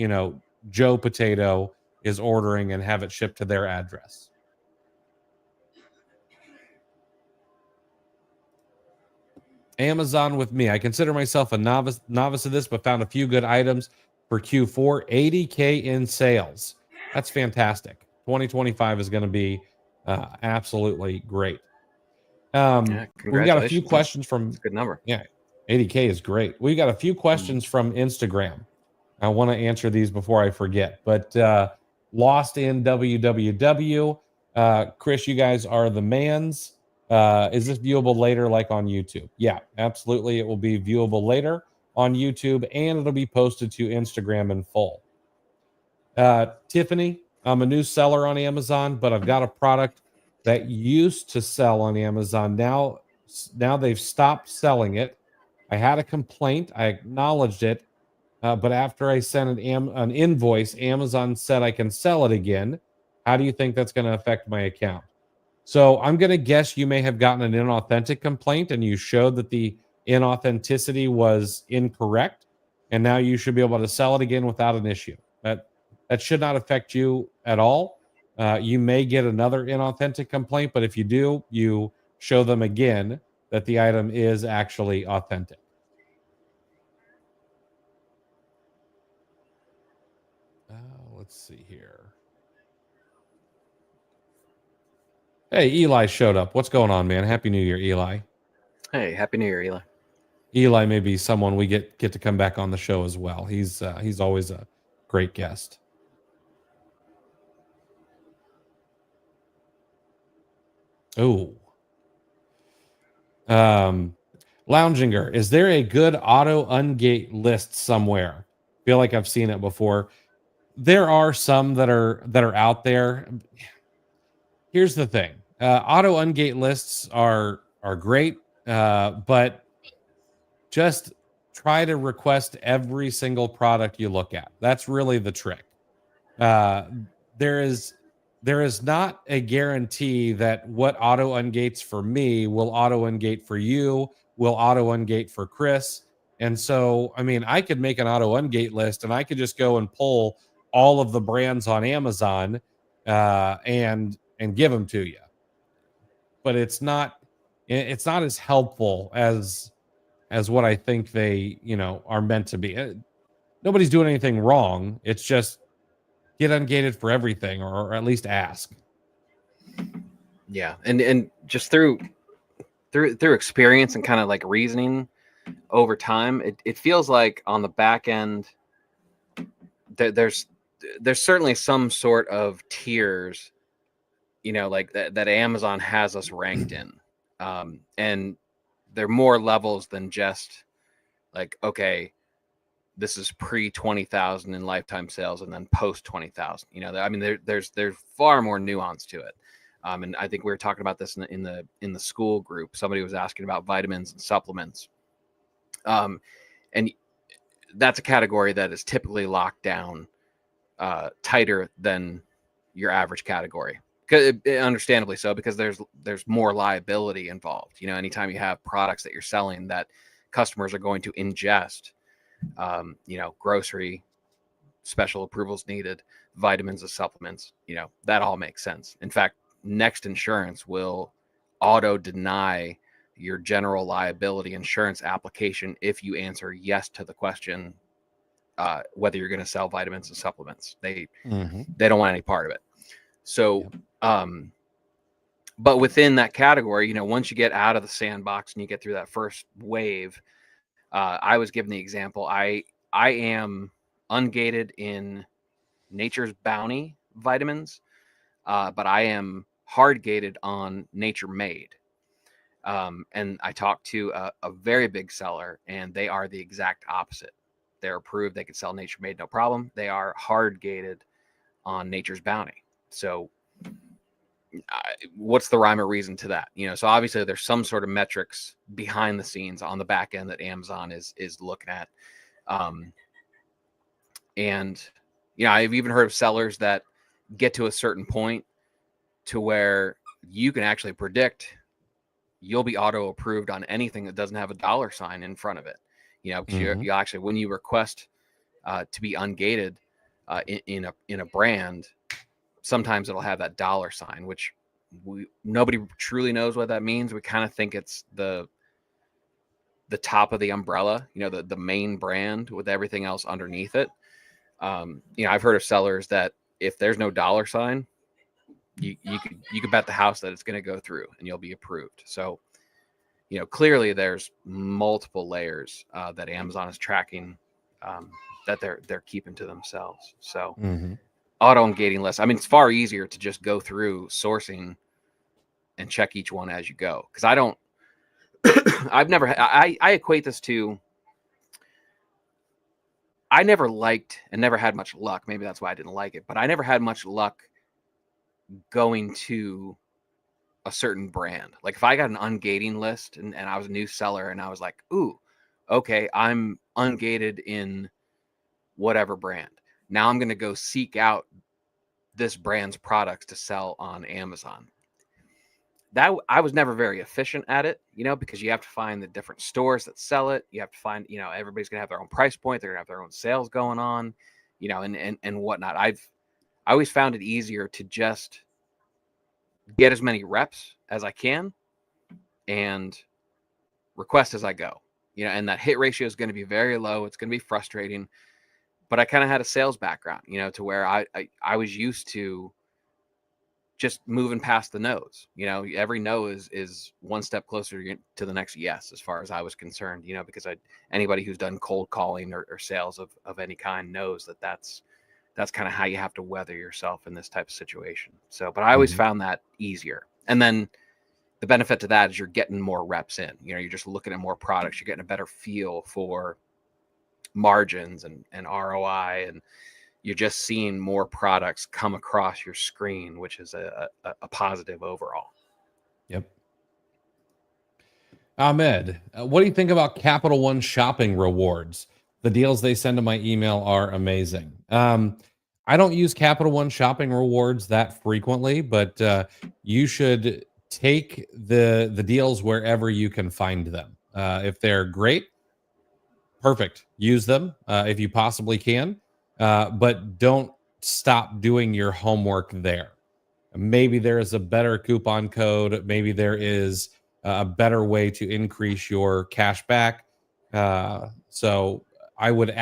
Joe Potato is ordering and have it shipped to their address. Amazon with me. I consider myself a novice of this, but found a few good items for Q4. 80K in sales. That's fantastic. 2025 is going to be absolutely great. Yeah, We've got a few congratulations. questions That's from, a good number. yeah, 80K is great. We've got a few questions from Instagram. I want to answer these before I forget, but Lost in WWW, Chris, you guys are the mans. Is this viewable later, like on YouTube? Yeah, absolutely. It will be viewable later on YouTube, and it'll be posted to Instagram in full. Tiffany, I'm a new seller on Amazon, but I've got a product that used to sell on Amazon. Now they've stopped selling it. I had a complaint. I acknowledged it. But after I sent an invoice, Amazon said I can sell it again. How do you think that's going to affect my account? So I'm going to guess you may have gotten an inauthentic complaint and you showed that the inauthenticity was incorrect. And now you should be able to sell it again without an issue. That should not affect you at all. You may get another inauthentic complaint, but if you do, you show them again that the item is actually authentic. Let's see here. Hey, Eli showed up. What's going on, man? Happy New Year, Eli. Hey, Happy New Year, Eli. Eli may be someone we get to come back on the show as well. He's always a great guest. Oh. Lounginger, is there a good auto ungate list somewhere? Feel like I've seen it before. There are some that are out there. Here's the thing. Auto ungate lists are great, but just try to request every single product you look at. That's really the trick. There is not a guarantee that what auto ungates for me will auto ungate for you, will auto ungate for Chris. And so, I mean, I could make an auto ungate list and I could just go and pull all of the brands on Amazon and give them to you. But it's not as helpful as what I think they, are meant to be. Nobody's doing anything wrong. It's just get ungated for everything, or at least ask. Yeah, and just through experience and kind of like reasoning over time, it feels like on the back end there's certainly some sort of tiers, like that Amazon has us ranked in, and there are more levels than just like, okay, this is pre 20,000 in lifetime sales and then post 20,000. I mean, there's far more nuance to it. And I think we were talking about this in the school group. Somebody was asking about vitamins and supplements. And that's a category that is typically locked down tighter than your average category. Understandably so, because there's more liability involved. Anytime you have products that you're selling that customers are going to ingest, grocery, special approvals needed, vitamins and supplements, that all makes sense. In fact, Next Insurance will auto deny your general liability insurance application if you answer yes to the question, whether you're going to sell vitamins and supplements. They don't want any part of it. So, but within that category, once you get out of the sandbox and you get through that first wave, I was given the example. I am ungated in Nature's Bounty vitamins, but I am hard gated on Nature Made. And I talked to a very big seller, and they are the exact opposite. They're approved. They can sell Nature Made, no problem. They are hard gated on Nature's Bounty. So what's the rhyme or reason to that? So obviously there's some sort of metrics behind the scenes on the back end that Amazon is looking at. And I've even heard of sellers that get to a certain point to where you can actually predict you'll be auto approved on anything that doesn't have a dollar sign in front of it. Because you actually, when you request to be ungated in a brand, sometimes it'll have that dollar sign, which nobody truly knows what that means. We kind of think it's the top of the umbrella, the main brand with everything else underneath it. I've heard of sellers that if there's no dollar sign, you could bet the house that it's going to go through and you'll be approved. So clearly there's multiple layers that Amazon is tracking that they're keeping to themselves. So auto ungating lists. I mean, it's far easier to just go through sourcing and check each one as you go. Because I don't, I equate this to, I never liked and never had much luck. Maybe that's why I didn't like it, but I never had much luck going to a certain brand. Like if I got an ungating list and I was a new seller and I was like, ooh, okay, I'm ungated in whatever brand. Now I'm going to go seek out this brand's products to sell on Amazon. That I was never very efficient at it, because you have to find the different stores that sell it. You have to find, everybody's gonna have their own price point. They're gonna have their own sales going on, and whatnot. I always found it easier to just get as many reps as I can and request as I go, and that hit ratio is going to be very low. It's going to be frustrating, but I kind of had a sales background, to where I was used to just moving past the no's. Every no is one step closer to the next yes, as far as I was concerned, because anybody who's done cold calling or sales of any kind knows that's kind of how you have to weather yourself in this type of situation. So, but I always found that easier. And then the benefit to that is you're getting more reps in, you're just looking at more products, you're getting a better feel for margins and ROI, and you're just seeing more products come across your screen, which is a positive overall. Yep. Ahmed, what do you think about Capital One shopping rewards? The deals they send to my email are amazing. I don't use Capital One shopping rewards that frequently, but you should take the deals wherever you can find them. If they're great, perfect. Use them if you possibly can, but don't stop doing your homework there. Maybe there is a better coupon code. Maybe there is a better way to increase your cash back. So I would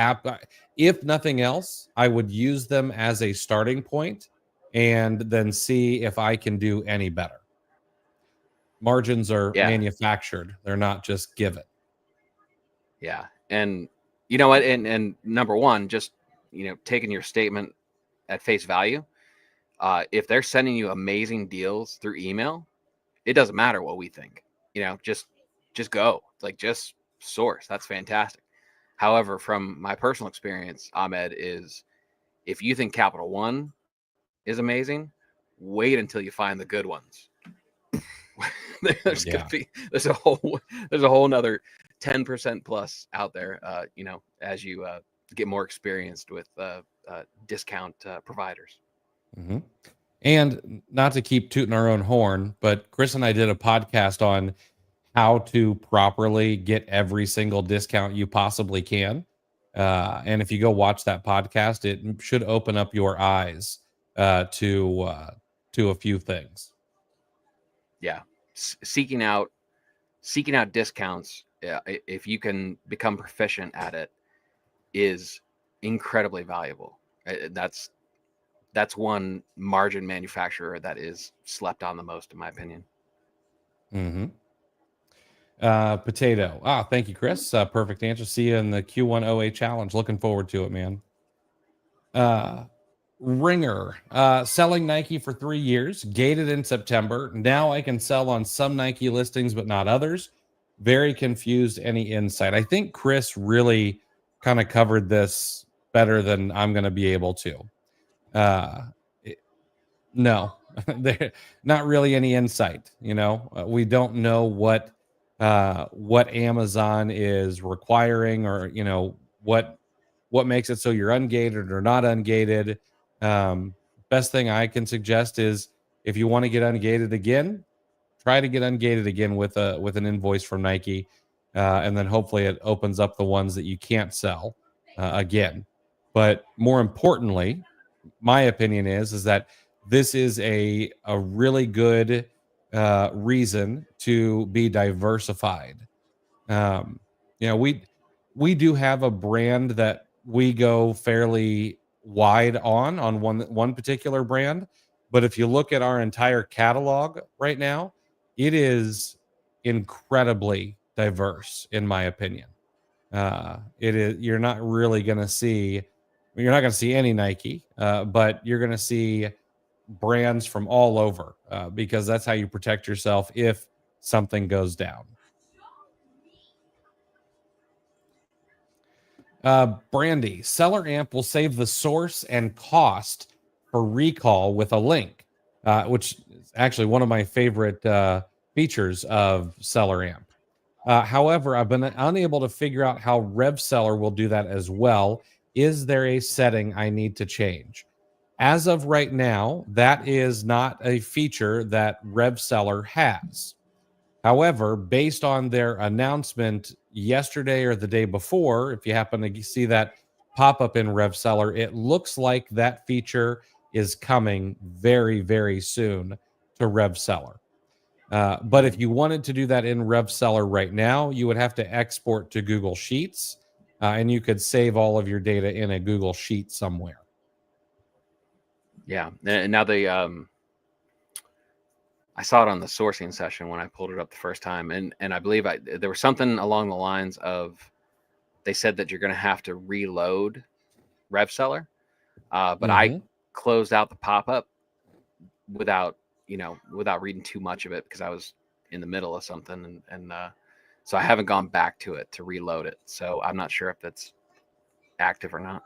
if nothing else, I would use them as a starting point and then see if I can do any better. Margins are manufactured. They're not just given. Yeah. And you know what? And number one, just, taking your statement at face value. If they're sending you amazing deals through email, it doesn't matter what we think, just go, like, just source. That's fantastic. However, from my personal experience, Ahmed, is if you think Capital One is amazing, wait until you find the good ones. There's a whole nother 10% plus out there, as you get more experienced with discount providers. And not to keep tooting our own horn, but Chris and I did a podcast on how to properly get every single discount you possibly can. And if you go watch that podcast, it should open up your eyes to a few things. Yeah. Seeking out discounts, if you can become proficient at it, is incredibly valuable. That's one margin manufacturer that is slept on the most, in my opinion. Potato. Thank you, Chris. Perfect answer. See you in the Q1 OA challenge. Looking forward to it, man. Ringer, selling Nike for 3 years, gated in September. Now I can sell on some Nike listings, but not others. Very confused. Any insight? I think Chris really kind of covered this better than I'm going to be able to. No, there not really any insight. We don't know what Amazon is requiring, or what makes it so you're ungated or not ungated. Best thing I can suggest is, if you want to get ungated again, try to get ungated again with an invoice from Nike, and then hopefully it opens up the ones that you can't sell again. But more importantly, my opinion is that this is a really good reason to be diversified. We do have a brand that we go fairly wide on one particular brand, but if you look at our entire catalog right now, it is incredibly diverse, in my opinion. You're not really going to see, you're not going to see any Nike, but you're going to see brands from all over, because that's how you protect yourself if something goes down. Brandy, Seller Amp will save the source and cost for recall with a link, which is actually one of my favorite features of Seller Amp. However, I've been unable to figure out how Rev Seller will do that as well. Is there a setting I need to change? As of right now, that is not a feature that Rev Seller has. However, based on their announcement yesterday or the day before, if you happen to see that pop up in Rev Seller, it looks like that feature is coming very, very soon to Rev Seller. But if you wanted to do that in Rev Seller right now, you would have to export to Google Sheets, and you could save all of your data in a Google Sheet somewhere. Yeah. And now I saw it on the sourcing session when I pulled it up the first time. And I believe there was something along the lines of, they said that you're going to have to reload Rev Seller. But I closed out the pop-up without reading too much of it because I was in the middle of something. And so I haven't gone back to it to reload it. So I'm not sure if that's active or not.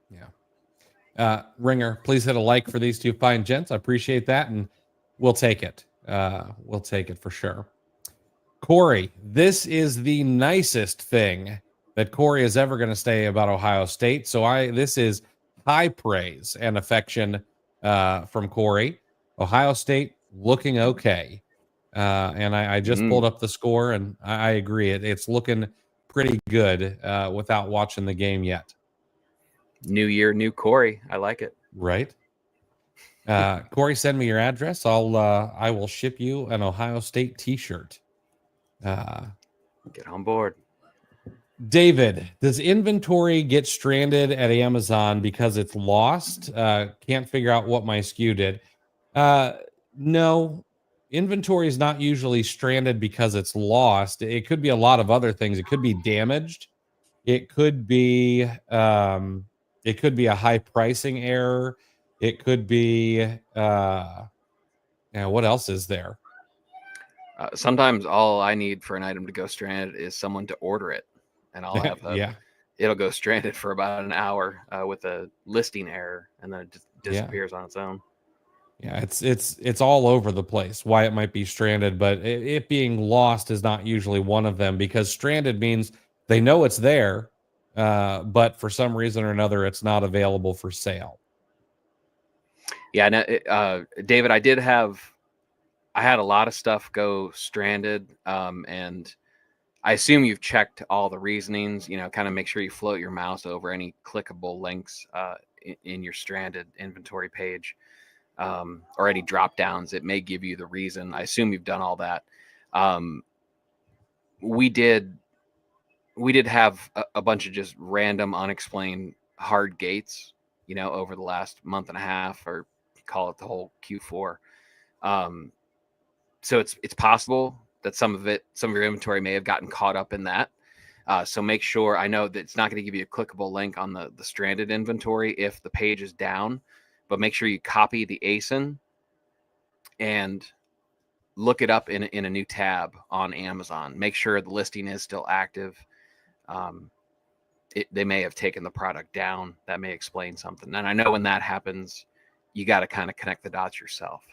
Yeah. Ringer, please hit a like for these two fine gents. I appreciate that. And we'll take it. We'll take it for sure. Corey, this is the nicest thing that Corey is ever going to say about Ohio State. So this is high praise and affection from Corey. Ohio State looking okay. And I just pulled up the score, and I agree. It's looking pretty good without watching the game yet. New year, new Corey. I like it. Right. Corey, send me your address. I will ship you an Ohio State t-shirt. Get on board. David, does inventory get stranded at Amazon because it's lost? Can't figure out what my SKU did. No, inventory is not usually stranded because it's lost. It could be a lot of other things. It could be damaged. It could be a high pricing error. It could be what else is there? Sometimes all I need for an item to go stranded is someone to order it, and I'll have it'll go stranded for about an hour with a listing error, and then it just disappears on its own. Yeah, it's all over the place why it might be stranded, but it being lost is not usually one of them, because stranded means they know it's there, but for some reason or another, it's not available for sale. Yeah, David, I had a lot of stuff go stranded, and I assume you've checked all the reasonings, kind of make sure you float your mouse over any clickable links in your stranded inventory page, or any drop downs. It may give you the reason. I assume you've done all that. We did have a bunch of just random, unexplained hard gates, over the last month and a half, or call it the whole Q4. So it's possible that some of your inventory may have gotten caught up in that. So make sure, I know that it's not going to give you a clickable link on the stranded inventory if the page is down, but make sure you copy the ASIN and look it up in a new tab on Amazon. Make sure the listing is still active. They may have taken the product down. That may explain something. And I know when that happens, you got to kind of connect the dots yourself.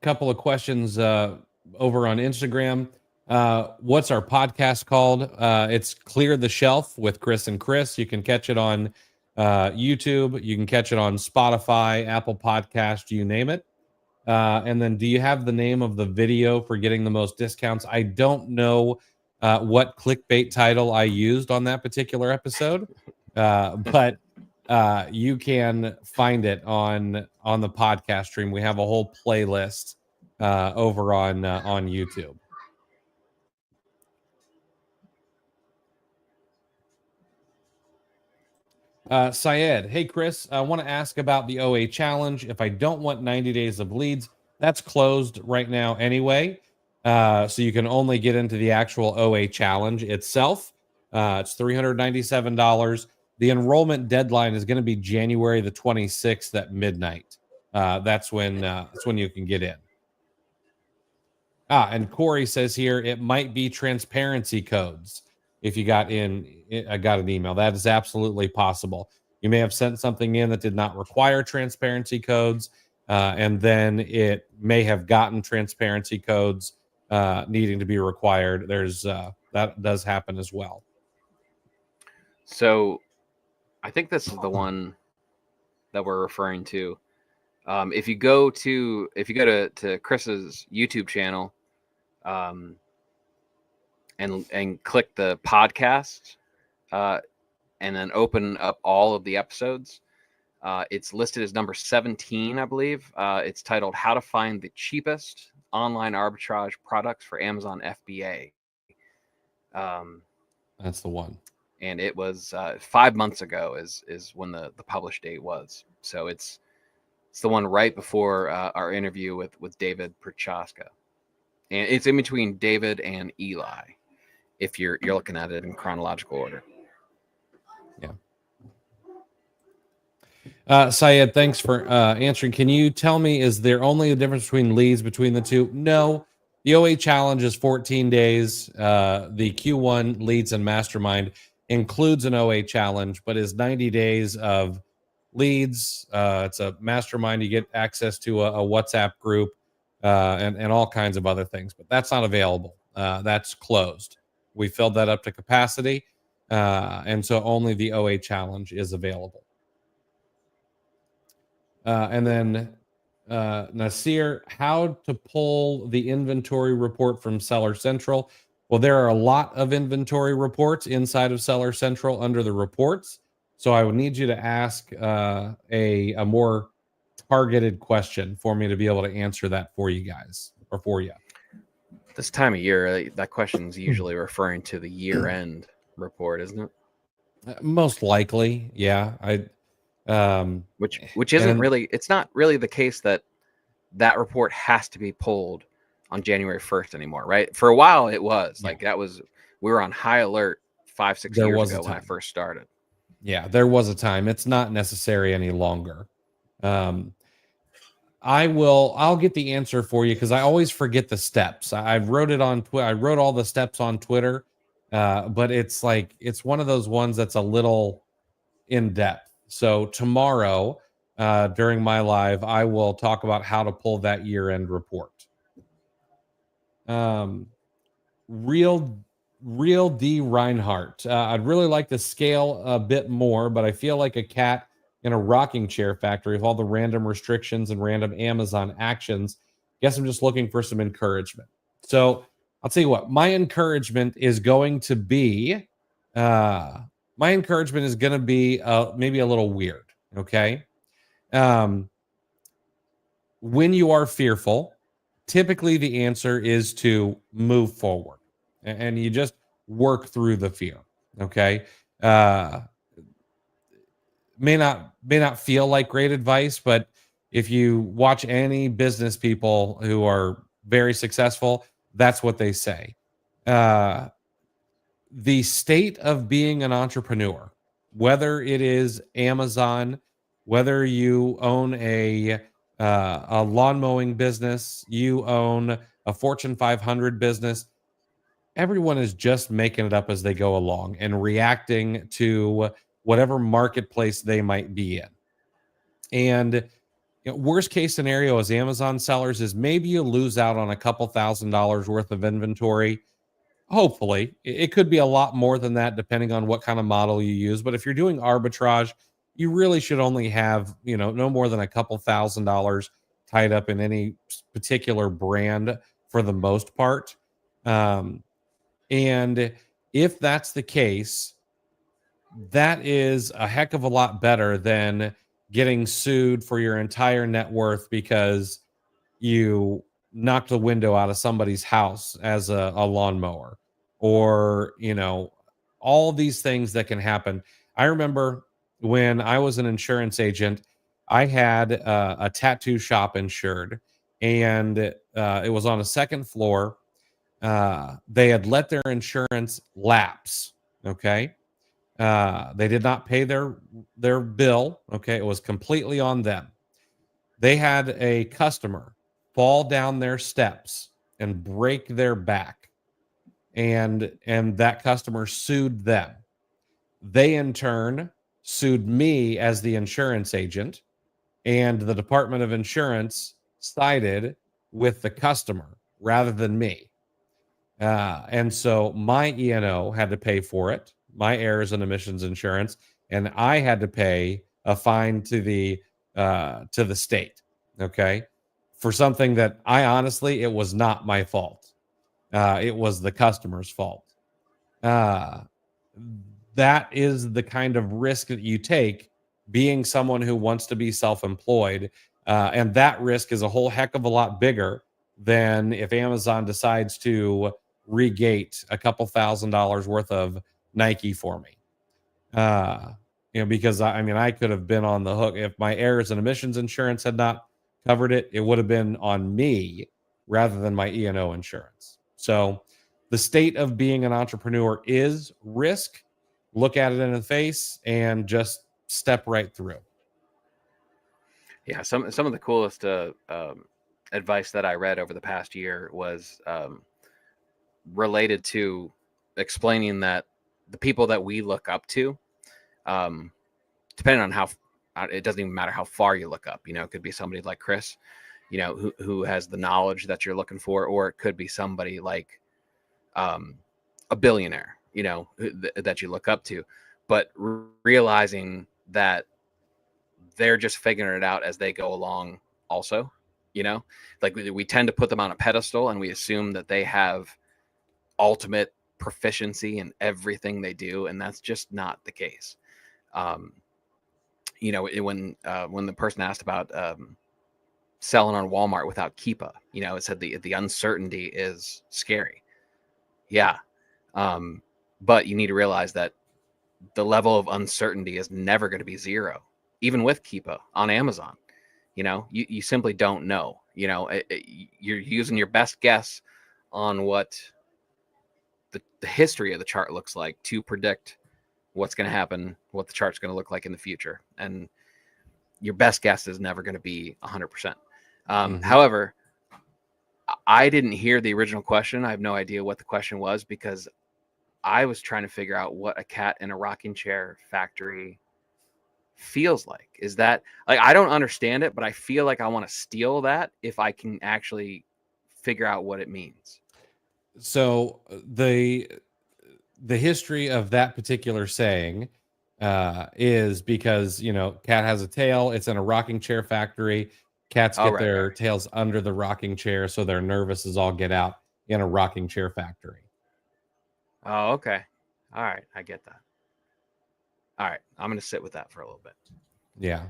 Couple of questions over on Instagram. What's our podcast called? It's Clear the Shelf with Chris and Chris. You can catch it on YouTube. You can catch it on Spotify, Apple Podcast, you name it. And then, do you have the name of the video for getting the most discounts? I don't know what clickbait title I used on that particular episode, but you can find it on the podcast stream. We have a whole playlist over on YouTube. Syed, hey Chris, I want to ask about the OA challenge. If I don't want 90 days of leads, That's closed right now anyway. So you can only get into the actual OA challenge itself. It's $397. The enrollment deadline is going to be January the 26th at midnight. That's when you can get in. And Corey says here it might be transparency codes. If you got got an email, that is absolutely possible. You may have sent something in that did not require transparency codes, and then it may have gotten transparency codes needing to be required. There's that does happen as well. So I think this is the one that we're referring to. If you go to Chris's YouTube channel, and click the podcast, and then open up all of the episodes, it's listed as number 17, I believe. It's titled "How to Find the Cheapest Online Arbitrage Products for Amazon FBA." That's the one. And it was 5 months ago is when the published date was. So it's the one right before our interview with David Prochaska. And it's in between David and Eli, if you're looking at it in chronological order. Yeah. Syed, thanks for answering. Can you tell me, is there only a difference between leads between the two? No. The OA challenge is 14 days. The Q1 leads and mastermind includes an OA challenge, but is 90 days of leads. It's a mastermind. You get access to a WhatsApp group and all kinds of other things, but that's not available. That's closed. We filled that up to capacity, and so only the OA challenge is available. And then Nasir, how to pull the inventory report from Seller Central. Well, there are a lot of inventory reports inside of Seller Central under the reports. So I would need you to ask a more targeted question for me to be able to answer that for you guys, or for you. This time of year, that question is usually referring to the year-end report, isn't it? Most likely, yeah. Which isn't really, it's not really the case that report has to be pulled on January 1st anymore, right? For a while it was like we were on high alert 5-6 years ago when I first started. Yeah, there was a time. It's not necessary any longer. I'll get the answer for you because I always forget the steps. I wrote it on Twitter. I wrote all the steps on Twitter, but it's one of those ones that's a little in depth. So tomorrow, during my live, I will talk about how to pull that year-end report. Real D Reinhardt. I'd really like to scale a bit more, but I feel like a cat in a rocking chair factory with all the random restrictions and random Amazon actions. Guess I'm just looking for some encouragement. So I'll tell you what, my encouragement is going to be maybe a little weird. Okay. When you are fearful, typically the answer is to move forward and you just work through the fear. Okay. May not feel like great advice, but if you watch any business people who are very successful, that's what they say. The state of being an entrepreneur, whether it is Amazon, whether you own a lawn mowing business, you own a Fortune 500 business, everyone is just making it up as they go along and reacting to whatever marketplace they might be in. And worst case scenario as Amazon sellers is maybe you lose out on a couple $1,000s worth of inventory. Hopefully, it could be a lot more than that depending on what kind of model you use. But if you're doing arbitrage, you really should only have, no more than a couple $1,000s tied up in any particular brand for the most part. And if that's the case, that is a heck of a lot better than getting sued for your entire net worth because you knocked the window out of somebody's house as a lawnmower, or all these things that can happen. I remember when I was an insurance agent, I had a tattoo shop insured, and it was on a second floor. They had let their insurance lapse. Okay. They did not pay their bill. Okay. It was completely on them. They had a customer fall down their steps and break their back, and that customer sued them. They in turn sued me as the insurance agent, and the Department of Insurance sided with the customer rather than me. And so my E&O had to pay for it, my errors and emissions insurance, and I had to pay a fine to the state. Okay, for something that I honestly, it was not my fault. It was the customer's fault. Uh, that is the kind of risk that you take being someone who wants to be self-employed, and that risk is a whole heck of a lot bigger than if Amazon decides to regate a couple $1,000s worth of Nike for me. uh because I mean, I could have been on the hook if my errors and emissions insurance had not covered it. It would have been on me rather than my E&O insurance. So the state of being an entrepreneur is risk. Look at it in the face and just step right through. Yeah, some of the coolest advice that I read over the past year was related to explaining that the people that we look up to, depending on how, it doesn't even matter how far you look up. It could be somebody like Chris, who has the knowledge that you're looking for, or it could be somebody like a billionaire, that you look up to, but realizing that they're just figuring it out as they go along also. Like we tend to put them on a pedestal and we assume that they have ultimate proficiency in everything they do, and that's just not the case. When the person asked about selling on Walmart without Keepa, it said the uncertainty is scary. Yeah. But you need to realize that the level of uncertainty is never going to be zero, even with Keepa on Amazon. You simply don't know. You're using your best guess on what the history of the chart looks like to predict what's going to happen, what the chart's going to look like in the future. And your best guess is never going to be 100%. However, I didn't hear the original question. I have no idea what the question was, because I was trying to figure out what a cat in a rocking chair factory feels like. Is that, like, I don't understand it, but I feel like I want to steal that if I can actually figure out what it means. So the history of that particular saying is because, cat has a tail, it's in a rocking chair factory. Cats get their tails under the rocking chair, so they're nervous as all get out in a rocking chair factory. Oh, okay. All right. I get that. All right. I'm going to sit with that for a little bit. Yeah.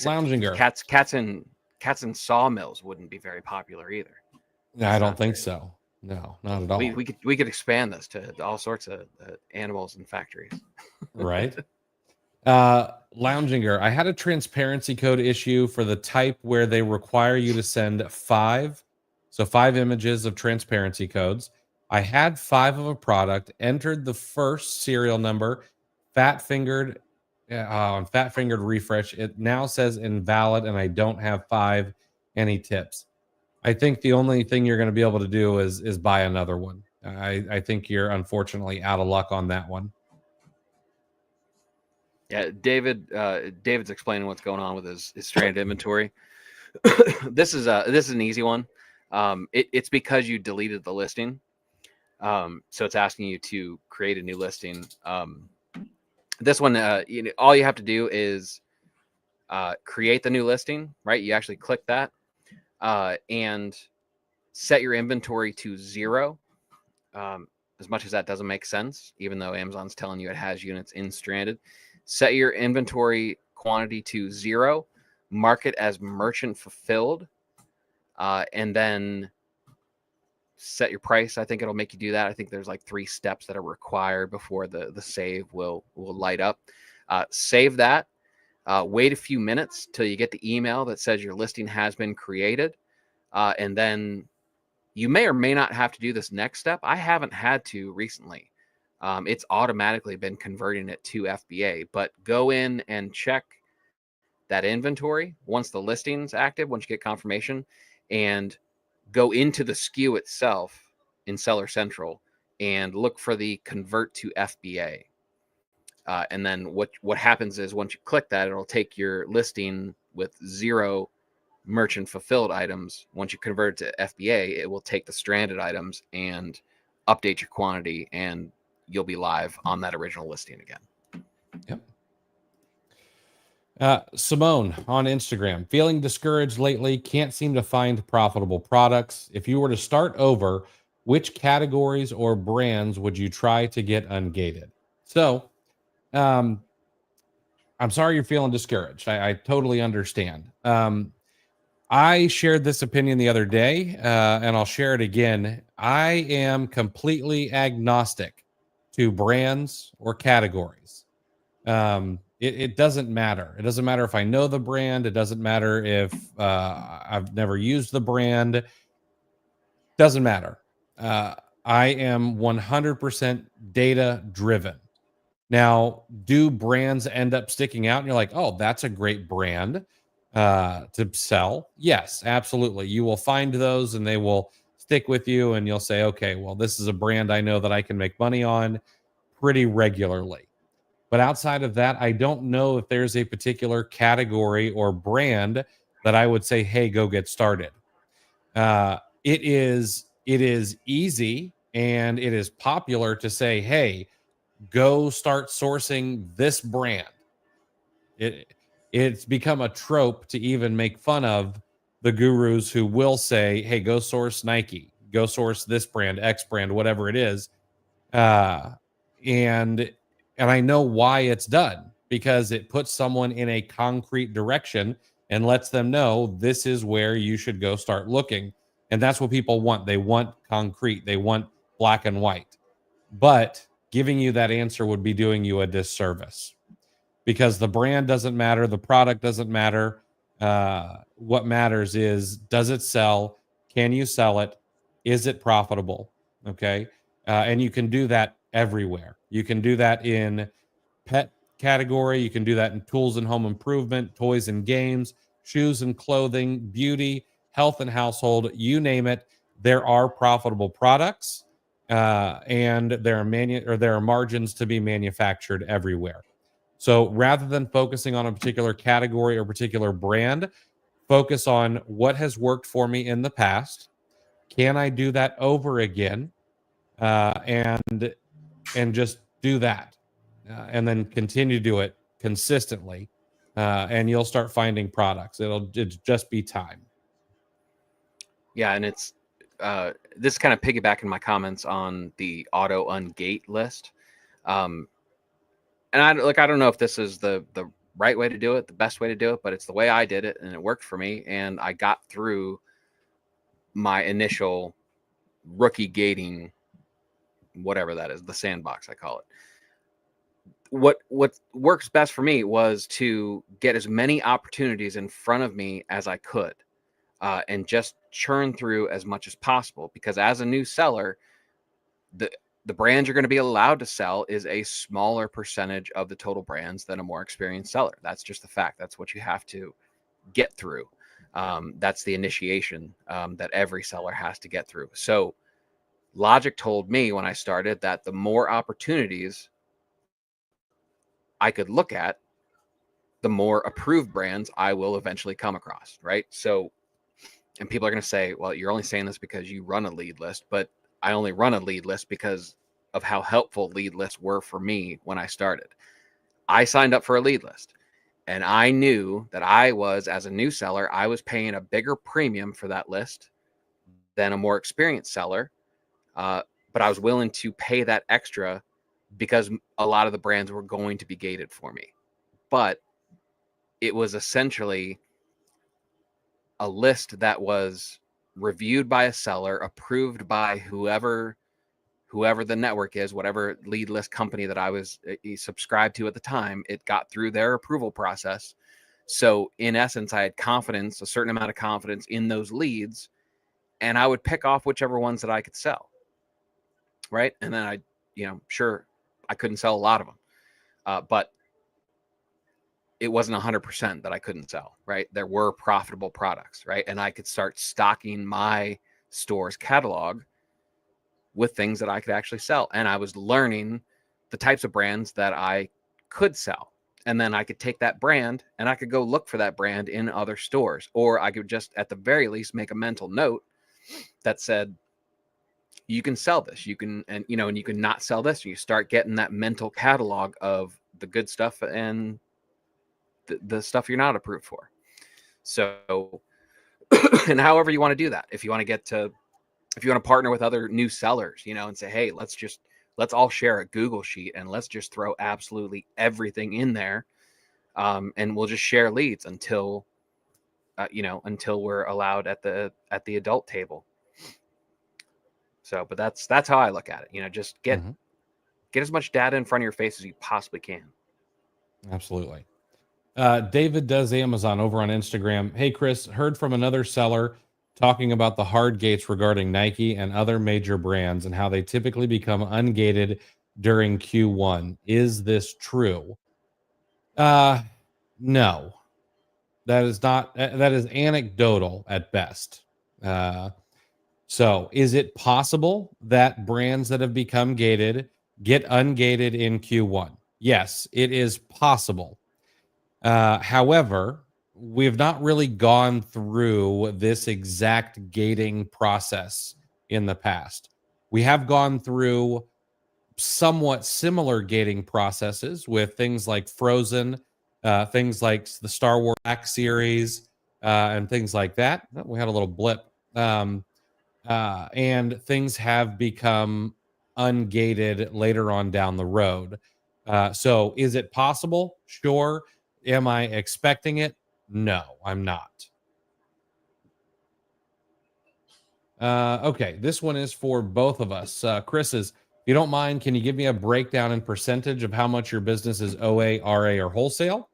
Lounging girl. Cats in sawmills wouldn't be very popular either. I don't think so. No, not at all. We could expand this to all sorts of animals and factories. Right. Lounger, I had a transparency code issue for the type where they require you to send 5 images of transparency codes. I had 5 of a product, entered the first serial number, fat fingered refresh. It now says invalid, and I don't have 5. Any tips? I think the only thing you're going to be able to do is buy another one. I think you're unfortunately out of luck on that one. Yeah, David's explaining what's going on with his stranded inventory. This is an easy one. It's because you deleted the listing. So it's asking you to create a new listing. This one, all you have to do is create the new listing, right? You actually click that and set your inventory to 0. As much as that doesn't make sense, even though Amazon's telling you it has units in stranded, set your inventory quantity to 0, mark it as merchant fulfilled, and then set your price. I think it'll make you do that. I think there's like 3 steps that are required before the save will light up. Save that. Wait a few minutes till you get the email that says your listing has been created. And then you may or may not have to do this next step. I haven't had to recently. It's automatically been converting it to FBA, but go in and check that inventory once the listing's active, once you get confirmation, and go into the SKU itself in Seller Central and look for the convert to FBA. And then what happens is once you click that, it'll take your listing with 0 merchant fulfilled items. Once you convert it to FBA, it will take the stranded items and update your quantity, and you'll be live on that original listing again. Yep. Simone on Instagram, feeling discouraged lately, can't seem to find profitable products. If you were to start over, which categories or brands would you try to get ungated? So, I'm sorry you're feeling discouraged. I totally understand. I shared this opinion the other day, and I'll share it again. I am completely agnostic to brands or categories. It doesn't matter. It doesn't matter if I know the brand. It doesn't matter if I've never used the brand. Doesn't matter. I am 100% data driven. Now, do brands end up sticking out and you're like, oh, that's a great brand to sell? Yes, absolutely. You will find those and they will stick with you, and you'll say, okay, well, this is a brand I know that I can make money on pretty regularly. But outside of that, I don't know if there's a particular category or brand that I would say, hey, go get started. It is easy and it is popular to say, hey, go start sourcing this brand. It's become a trope to even make fun of the gurus who will say, hey, go source Nike, go source this brand, X brand, whatever it is. Uh, and I know why it's done, because it puts someone in a concrete direction and lets them know this is where you should go start looking. And that's what people want. They want concrete. They want black and white. But giving you that answer would be doing you a disservice, because the brand doesn't matter. The product doesn't matter. What matters is, does it sell? Can you sell it? Is it profitable? Okay. And you can do that everywhere. You can do that in pet category. You can do that in tools and home improvement, toys and games, shoes and clothing, beauty, health and household, you name it. There are profitable products, and there are margins to be manufactured everywhere. So rather than focusing on a particular category or particular brand, focus on what has worked for me in the past. Can I do that over again? And just do that, and then continue to do it consistently, and you'll start finding products. It'll just be time. Yeah, and it's this kind of piggybacking my comments on the auto ungate list. And I don't know if this is the right way to do it, the best way to do it, but it's the way I did it, and it worked for me. And I got through my initial rookie gating, whatever that is, the sandbox I call it. What works best for me was to get as many opportunities in front of me as I could, and just churn through as much as possible. Because as a new seller, the brands you're going to be allowed to sell is a smaller percentage of the total brands than a more experienced seller. That's just the fact. That's what you have to get through. That's the initiation that every seller has to get through. So logic told me when I started that the more opportunities I could look at, the more approved brands I will eventually come across, right? So, and people are going to say, well, you're only saying this because you run a lead list, but I only run a lead list because of how helpful lead lists were for me when I started. I signed up for a lead list, and I knew that as a new seller, I was paying a bigger premium for that list than a more experienced seller. But I was willing to pay that extra because a lot of the brands were going to be gated for me. But it was essentially a list that was reviewed by a seller, approved by whoever whoever the network is, whatever lead list company that I was subscribed to at the time, it got through their approval process. So in essence, I had confidence, a certain amount of confidence in those leads, and I would pick off whichever ones that I could sell. Right. And then I, sure, I couldn't sell a lot of them, but it wasn't 100% that I couldn't sell. Right. There were profitable products. Right. And I could start stocking my store's catalog with things that I could actually sell. And I was learning the types of brands that I could sell. And then I could take that brand and I could go look for that brand in other stores, or I could just at the very least make a mental note that said, you can sell this, you can, and you can not sell this. You start getting that mental catalog of the good stuff and the stuff you're not approved for. So, and however you want to do that, if you want to partner with other new sellers, and say, hey, let's all share a Google sheet and let's just throw absolutely everything in there. And we'll just share leads until we're allowed at the adult table. So, but that's how I look at it. Just get as much data in front of your face as you possibly can. Absolutely. David does Amazon over on Instagram. Hey, Chris, heard from another seller talking about the hard gates regarding Nike and other major brands and how they typically become ungated during Q1. Is this true? No, that is not. That is anecdotal at best. So is it possible that brands that have become gated get ungated in Q1? Yes, it is possible. However, we've not really gone through this exact gating process in the past. We have gone through somewhat similar gating processes with things like Frozen, things like the Star Wars Black series, and things like that. Oh, we had a little blip. And things have become ungated later on down the road. So is it possible? Sure. Am I expecting it? No, I'm not. Okay, this one is for both of us. Chris's, if you don't mind, can you give me a breakdown in percentage of how much your business is OA, RA, or wholesale?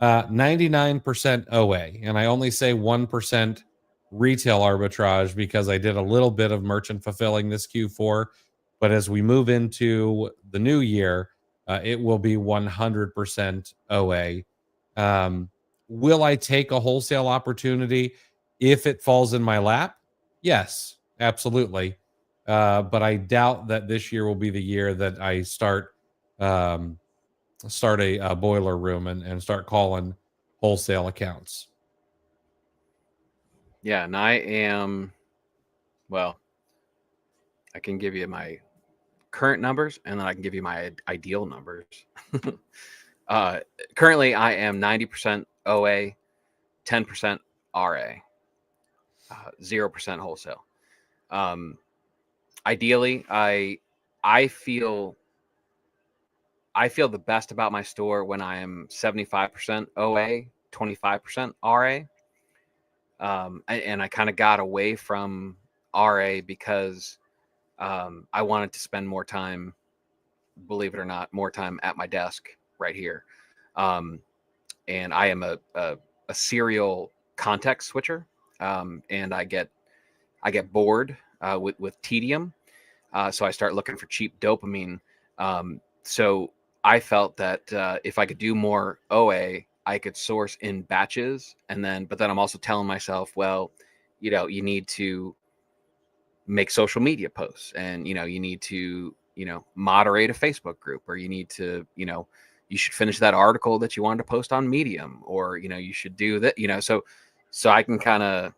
99% OA, and I only say 1% retail arbitrage because I did a little bit of merchant fulfilling this Q4. But as we move into the new year, it will be 100% OA. Will I take a wholesale opportunity if it falls in my lap? Yes, absolutely. But I doubt that this year will be the year that I start a boiler room and start calling wholesale accounts. Yeah, and I am, well, I can give you my current numbers and then I can give you my ideal numbers. Currently, I am 90% OA, 10% RA, 0% wholesale. Ideally, I feel the best about my store when I am 75% OA, 25% RA. And I kind of got away from RA because I wanted to spend more time, believe it or not, more time at my desk right here. And I am a serial context switcher. And I get bored with tedium. So I start looking for cheap dopamine. So I felt that if I could do more OA, I could source in batches. But then I'm also telling myself, well, you need to make social media posts and, you need to, moderate a Facebook group, or you need to, you should finish that article that you wanted to post on Medium, or, you should do that, so I can kind of,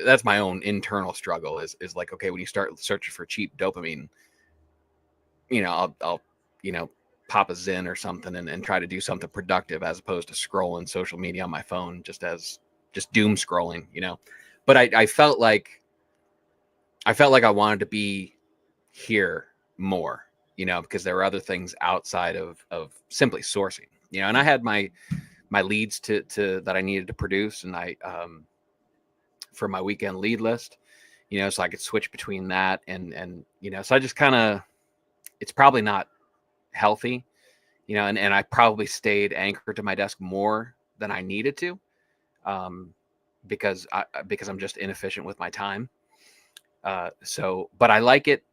that's my own internal struggle is like, okay, when you start searching for cheap dopamine, I'll pop a Zen or something and try to do something productive as opposed to scrolling social media on my phone just doom scrolling, but I felt like I wanted to be here more, because there were other things outside of simply sourcing, and I had my leads to that I needed to produce, and I for my weekend lead list, you know, so I could switch between that and you know, so I just kind of, it's probably not healthy, you know, and I probably stayed anchored to my desk more than I needed to, because I'm just inefficient with my time. So, but I like it.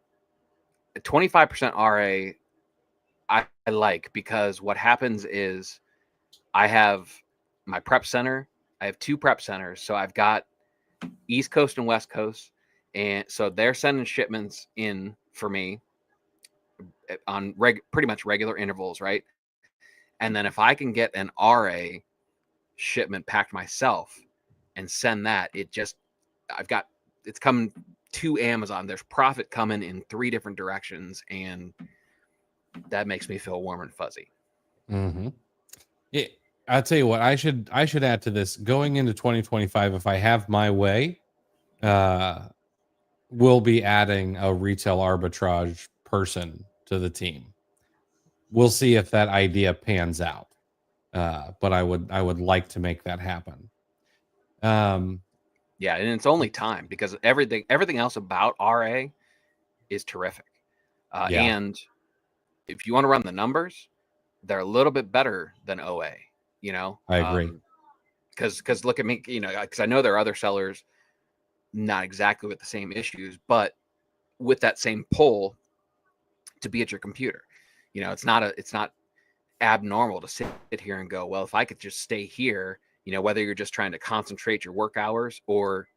25% RA, I like, because what happens is I have my prep center. I have 2 prep centers. So I've got East Coast and West Coast. And so they're sending shipments in for me on pretty much regular intervals, right? And then if I can get an RA shipment packed myself and send that, it's coming to Amazon. There's profit coming in 3 different directions, and that makes me feel warm and fuzzy. Mm-hmm. I'll tell you what, I should add to this going into 2025. If I have my way, we'll be adding a retail arbitrage person to the team. We'll see if that idea pans out. But I would like to make that happen. Yeah, and it's only time, because everything else about RA is terrific. Yeah. And if you want to run the numbers, they're a little bit better than OA, you know? I agree. Because look at me, you know, because I know there are other sellers not exactly with the same issues, but with that same pull to be at your computer. You know, it's not abnormal to sit here and go, well, if I could just stay here, you know, whether you're just trying to concentrate your work hours or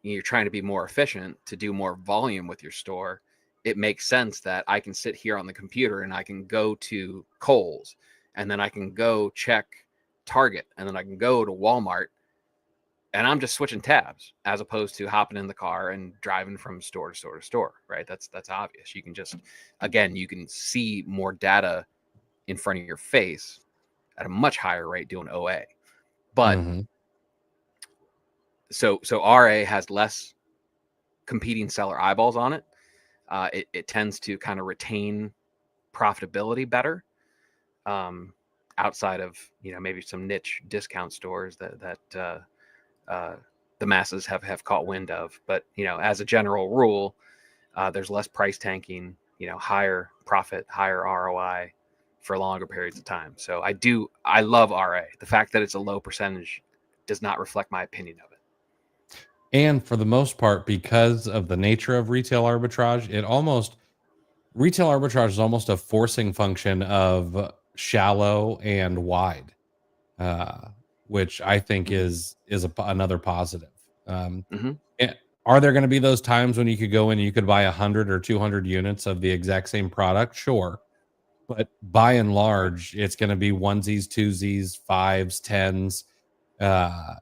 you're trying to be more efficient to do more volume with your store, it makes sense that I can sit here on the computer and I can go to Kohl's, and then I can go check Target, and then I can go to Walmart, and I'm just switching tabs as opposed to hopping in the car and driving from store to store to store, right? That's obvious. You can just, again, you can see more data in front of your face at a much higher rate doing OA. But so RA has less competing seller eyeballs on it. It tends to kind of retain profitability better, outside of, you know, maybe some niche discount stores that the masses have caught wind of. But, you know, as a general rule, there's less price tanking, you know, higher profit, higher ROI for longer periods of time. So I love RA. The fact that it's a low percentage does not reflect my opinion of it. And for the most part, because of the nature of retail arbitrage, retail arbitrage is almost a forcing function of shallow and wide, which I think is another positive. Are there going to be those times when you could go in and you could buy 100 or 200 units of the exact same product? Sure. But by and large, it's going to be onesies, twosies, 5s, 10s.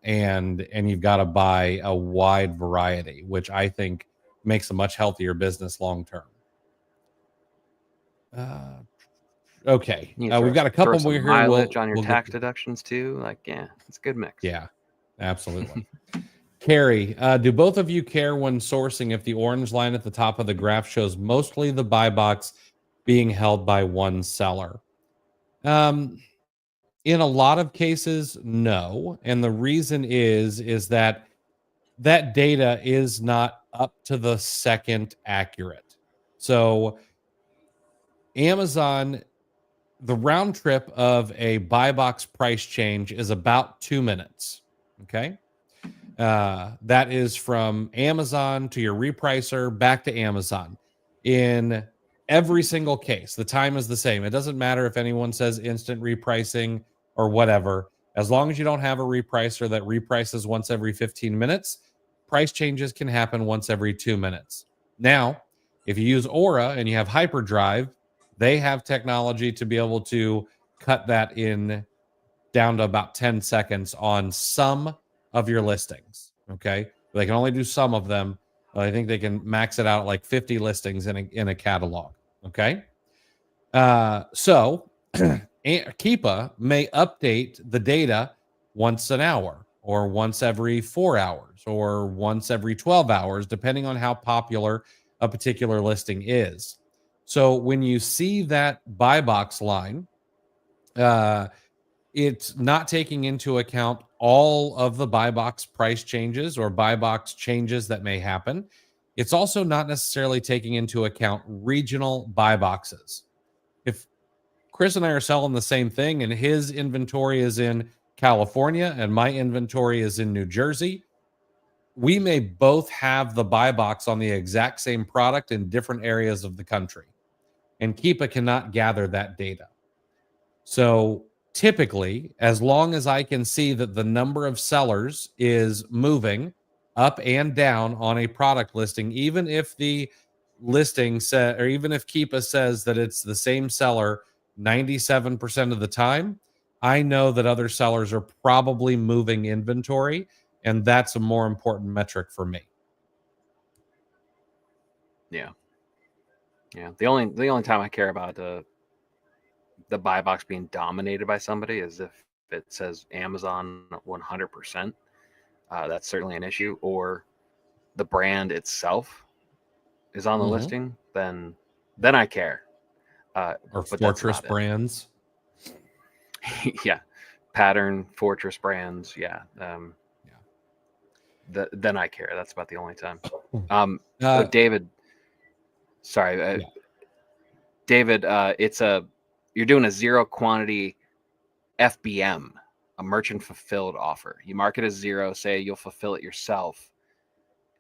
And you've got to buy a wide variety, which I think makes a much healthier business long term. Okay, we've got a couple more here. Mileage on your tax deductions too. Like, yeah, it's a good mix. Yeah, absolutely. Carrie, do both of you care when sourcing if the orange line at the top of the graph shows mostly the buy box being held by one seller? In a lot of cases, no. And the reason is that data is not up to the second accurate. So Amazon, the round trip of a buy box price change is about 2 minutes. Okay. That is from Amazon to your repricer back to Amazon. In every single case, the time is the same. It doesn't matter if anyone says instant repricing or whatever. As long as you don't have a repricer that reprices once every 15 minutes, price changes can happen once every 2 minutes. Now, if you use Aura and you have hyperdrive, they have technology to be able to cut that in down to about 10 seconds on some of your listings. Okay. They can only do some of them. I think they can max it out at like 50 listings in a catalog. Okay. So Keepa may update the data once an hour or once every 4 hours or once every 12 hours, depending on how popular a particular listing is. So when you see that buy box line, it's not taking into account all of the buy box price changes or buy box changes that may happen. It's also not necessarily taking into account regional buy boxes. If Chris and I are selling the same thing and his inventory is in California and my inventory is in New Jersey, we may both have the buy box on the exact same product in different areas of the country. And Keepa cannot gather that data. So typically, as long as I can see that the number of sellers is moving up and down on a product listing, even if the listing said, or even if Keepa says that it's the same seller 97% of the time, I know that other sellers are probably moving inventory, and that's a more important metric for me. Yeah. The only time I care about the buy box being dominated by somebody is if it says Amazon 100%. That's certainly an issue. Or the brand itself is on the listing, then I care. Or Fortress brands. Yeah. Pattern, Fortress brands. Yeah. Then I care. That's about the only time. David, sorry. Yeah. David, you're doing a zero quantity FBM, a merchant fulfilled offer. You mark it as zero, say you'll fulfill it yourself,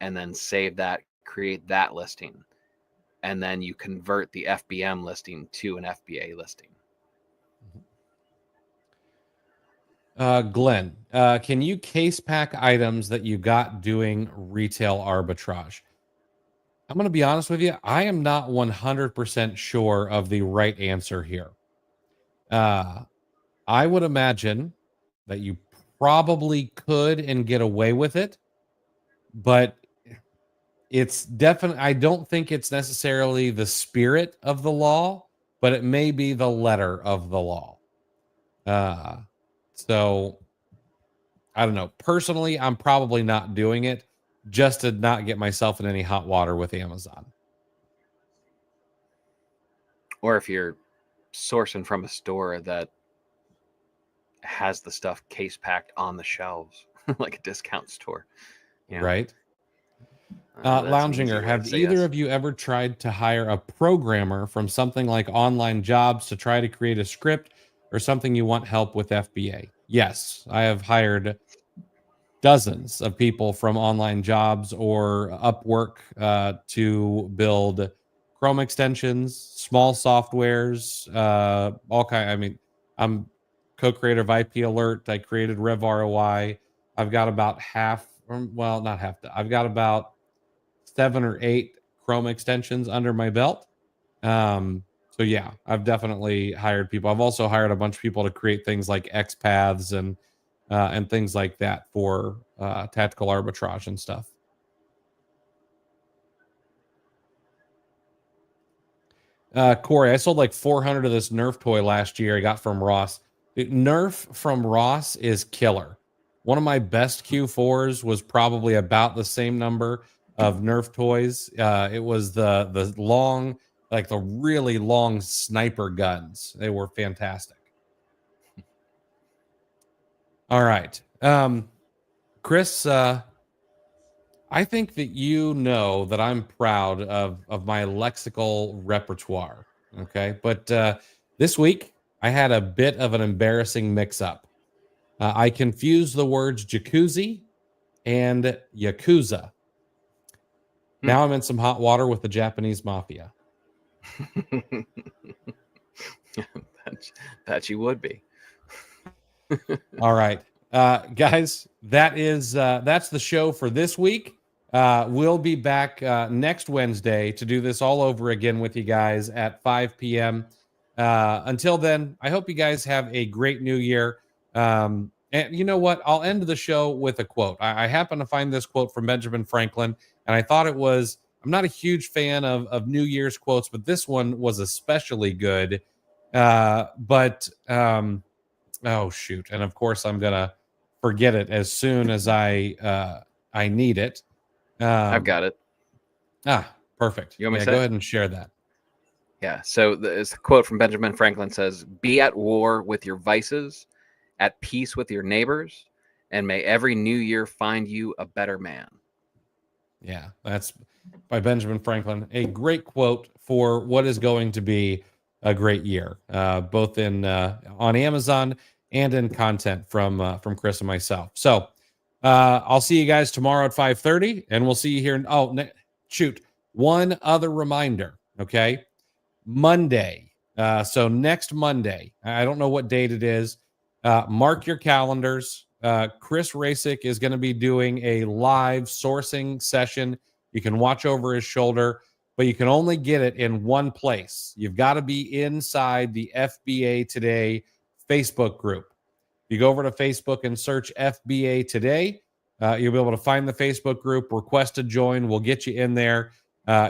and then save that, create that listing, and then you convert the FBM listing to an FBA listing. Glenn, can you case pack items that you got doing retail arbitrage? I'm going to be honest with you. I am not 100% sure of the right answer here. I would imagine that you probably could and get away with it, but it's definitely, I don't think it's necessarily the spirit of the law, but it may be the letter of the law. So I don't know. Personally, I'm probably not doing it just to not get myself in any hot water with Amazon. Or if you're sourcing from a store that has the stuff case packed on the shelves, like a discount store. You know? Right. Lounger, have either of you ever tried to hire a programmer from something like Online Jobs to try to create a script or something you want help with FBA? Yes, I have hired dozens of people from Online Jobs or Upwork to build Chrome extensions, small softwares, all kind. I mean, I'm co-creator of IP Alert. I created Rev ROI. I've got about not half. I've got about 7 or 8 Chrome extensions under my belt. So yeah, I've definitely hired people. I've also hired a bunch of people to create things like XPaths and things like that for tactical arbitrage and stuff. Corey, I sold like 400 of this Nerf toy last year. I got from Ross. Nerf from Ross is killer. One of my best Q4s was probably about the same number of Nerf toys. It was the long, like the really long sniper guns. They were fantastic. All right. Chris, I think that you know that I'm proud of my lexical repertoire. Okay. But this week I had a bit of an embarrassing mix up. I confused the words jacuzzi and yakuza. Now I'm in some hot water with the Japanese mafia. that you would be. All right. Guys, that's the show for this week. We'll be back next Wednesday to do this all over again with you guys at 5 p.m. Until then, I hope you guys have a great new year. And you know what? I'll end the show with a quote. I happen to find this quote from Benjamin Franklin, and I thought it was, I'm not a huge fan of New Year's quotes, but this one was especially good. Oh shoot! And of course, I'm gonna forget it as soon as I need it. I've got it. Perfect. You want me to go ahead and share that. Yeah. So this quote from Benjamin Franklin says, "Be at war with your vices, at peace with your neighbors, and may every new year find you a better man. Yeah, that's by Benjamin Franklin. A great quote for what is going to be a great year, both in on Amazon and in content from Chris and myself. So I'll see you guys tomorrow at 5:30, and we'll see you here. Shoot, one other reminder. Okay, Monday. So next Monday, I don't know what date it is. Mark your calendars. Chris Rasick is going to be doing a live sourcing session. You can watch over his shoulder, but you can only get it in one place. You've got to be inside the FBA Today Facebook group. You go over to Facebook and search FBA Today. You'll be able to find the Facebook group, request to join. We'll get you in there.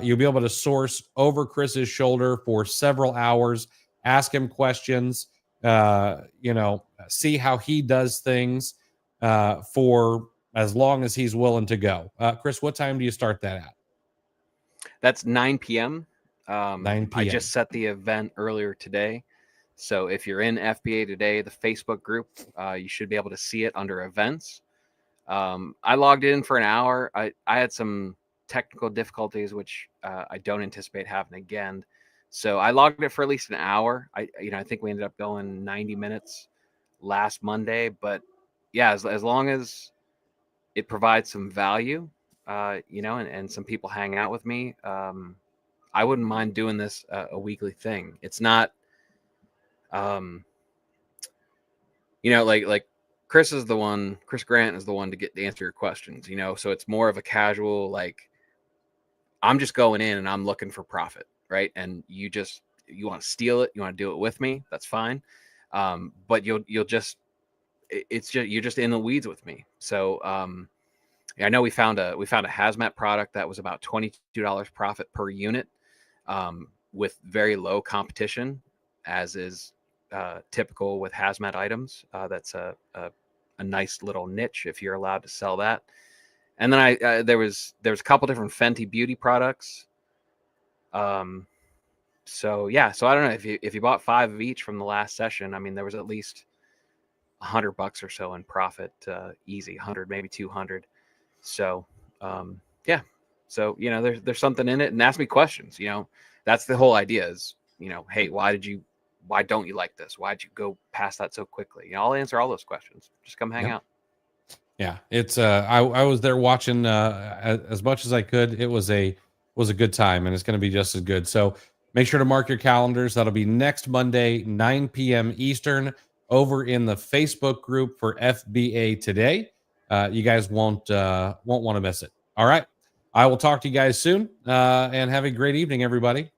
You'll be able to source over Chris's shoulder for several hours, ask him questions, see how he does things for as long as he's willing to go. Chris, what time do you start that at? That's 9 p.m. 9 p.m. I just set the event earlier today. So if you're in FBA Today, the Facebook group, you should be able to see it under events. I logged in for an hour. I had some technical difficulties, which I don't anticipate happening again. So I logged it for at least an hour. I think we ended up going 90 minutes last Monday, but yeah, as long as it provides some value, and some people hang out with me, I wouldn't mind doing this a weekly thing. It's not, like Chris Grant is the one to answer your questions, so it's more of a casual, like, I'm just going in and I'm looking for profit, right? And you want to steal it, you want to do it with me, that's fine. But you're just in the weeds with me. So I know we found a hazmat product that was about $22 profit per unit, with very low competition, as is typical with hazmat items. That's a nice little niche if you're allowed to sell that. And then there was a couple different Fenty beauty products. So I don't know, if you bought 5 of each from the last session, I mean, there was at least $100 or so in profit, easy, 100, maybe 200. So, So, there's something in it, and ask me questions. That's the whole idea is, hey, why don't you like this? Why'd you go past that so quickly? I'll answer all those questions. Just come hang out. Yeah, it's I was there watching as much as I could. It was a good time, and it's going to be just as good. So make sure to mark your calendars. That'll be next Monday, 9 p.m. Eastern, over in the Facebook group for FBA Today. You guys won't want to miss it. All right, I will talk to you guys soon, and have a great evening, everybody.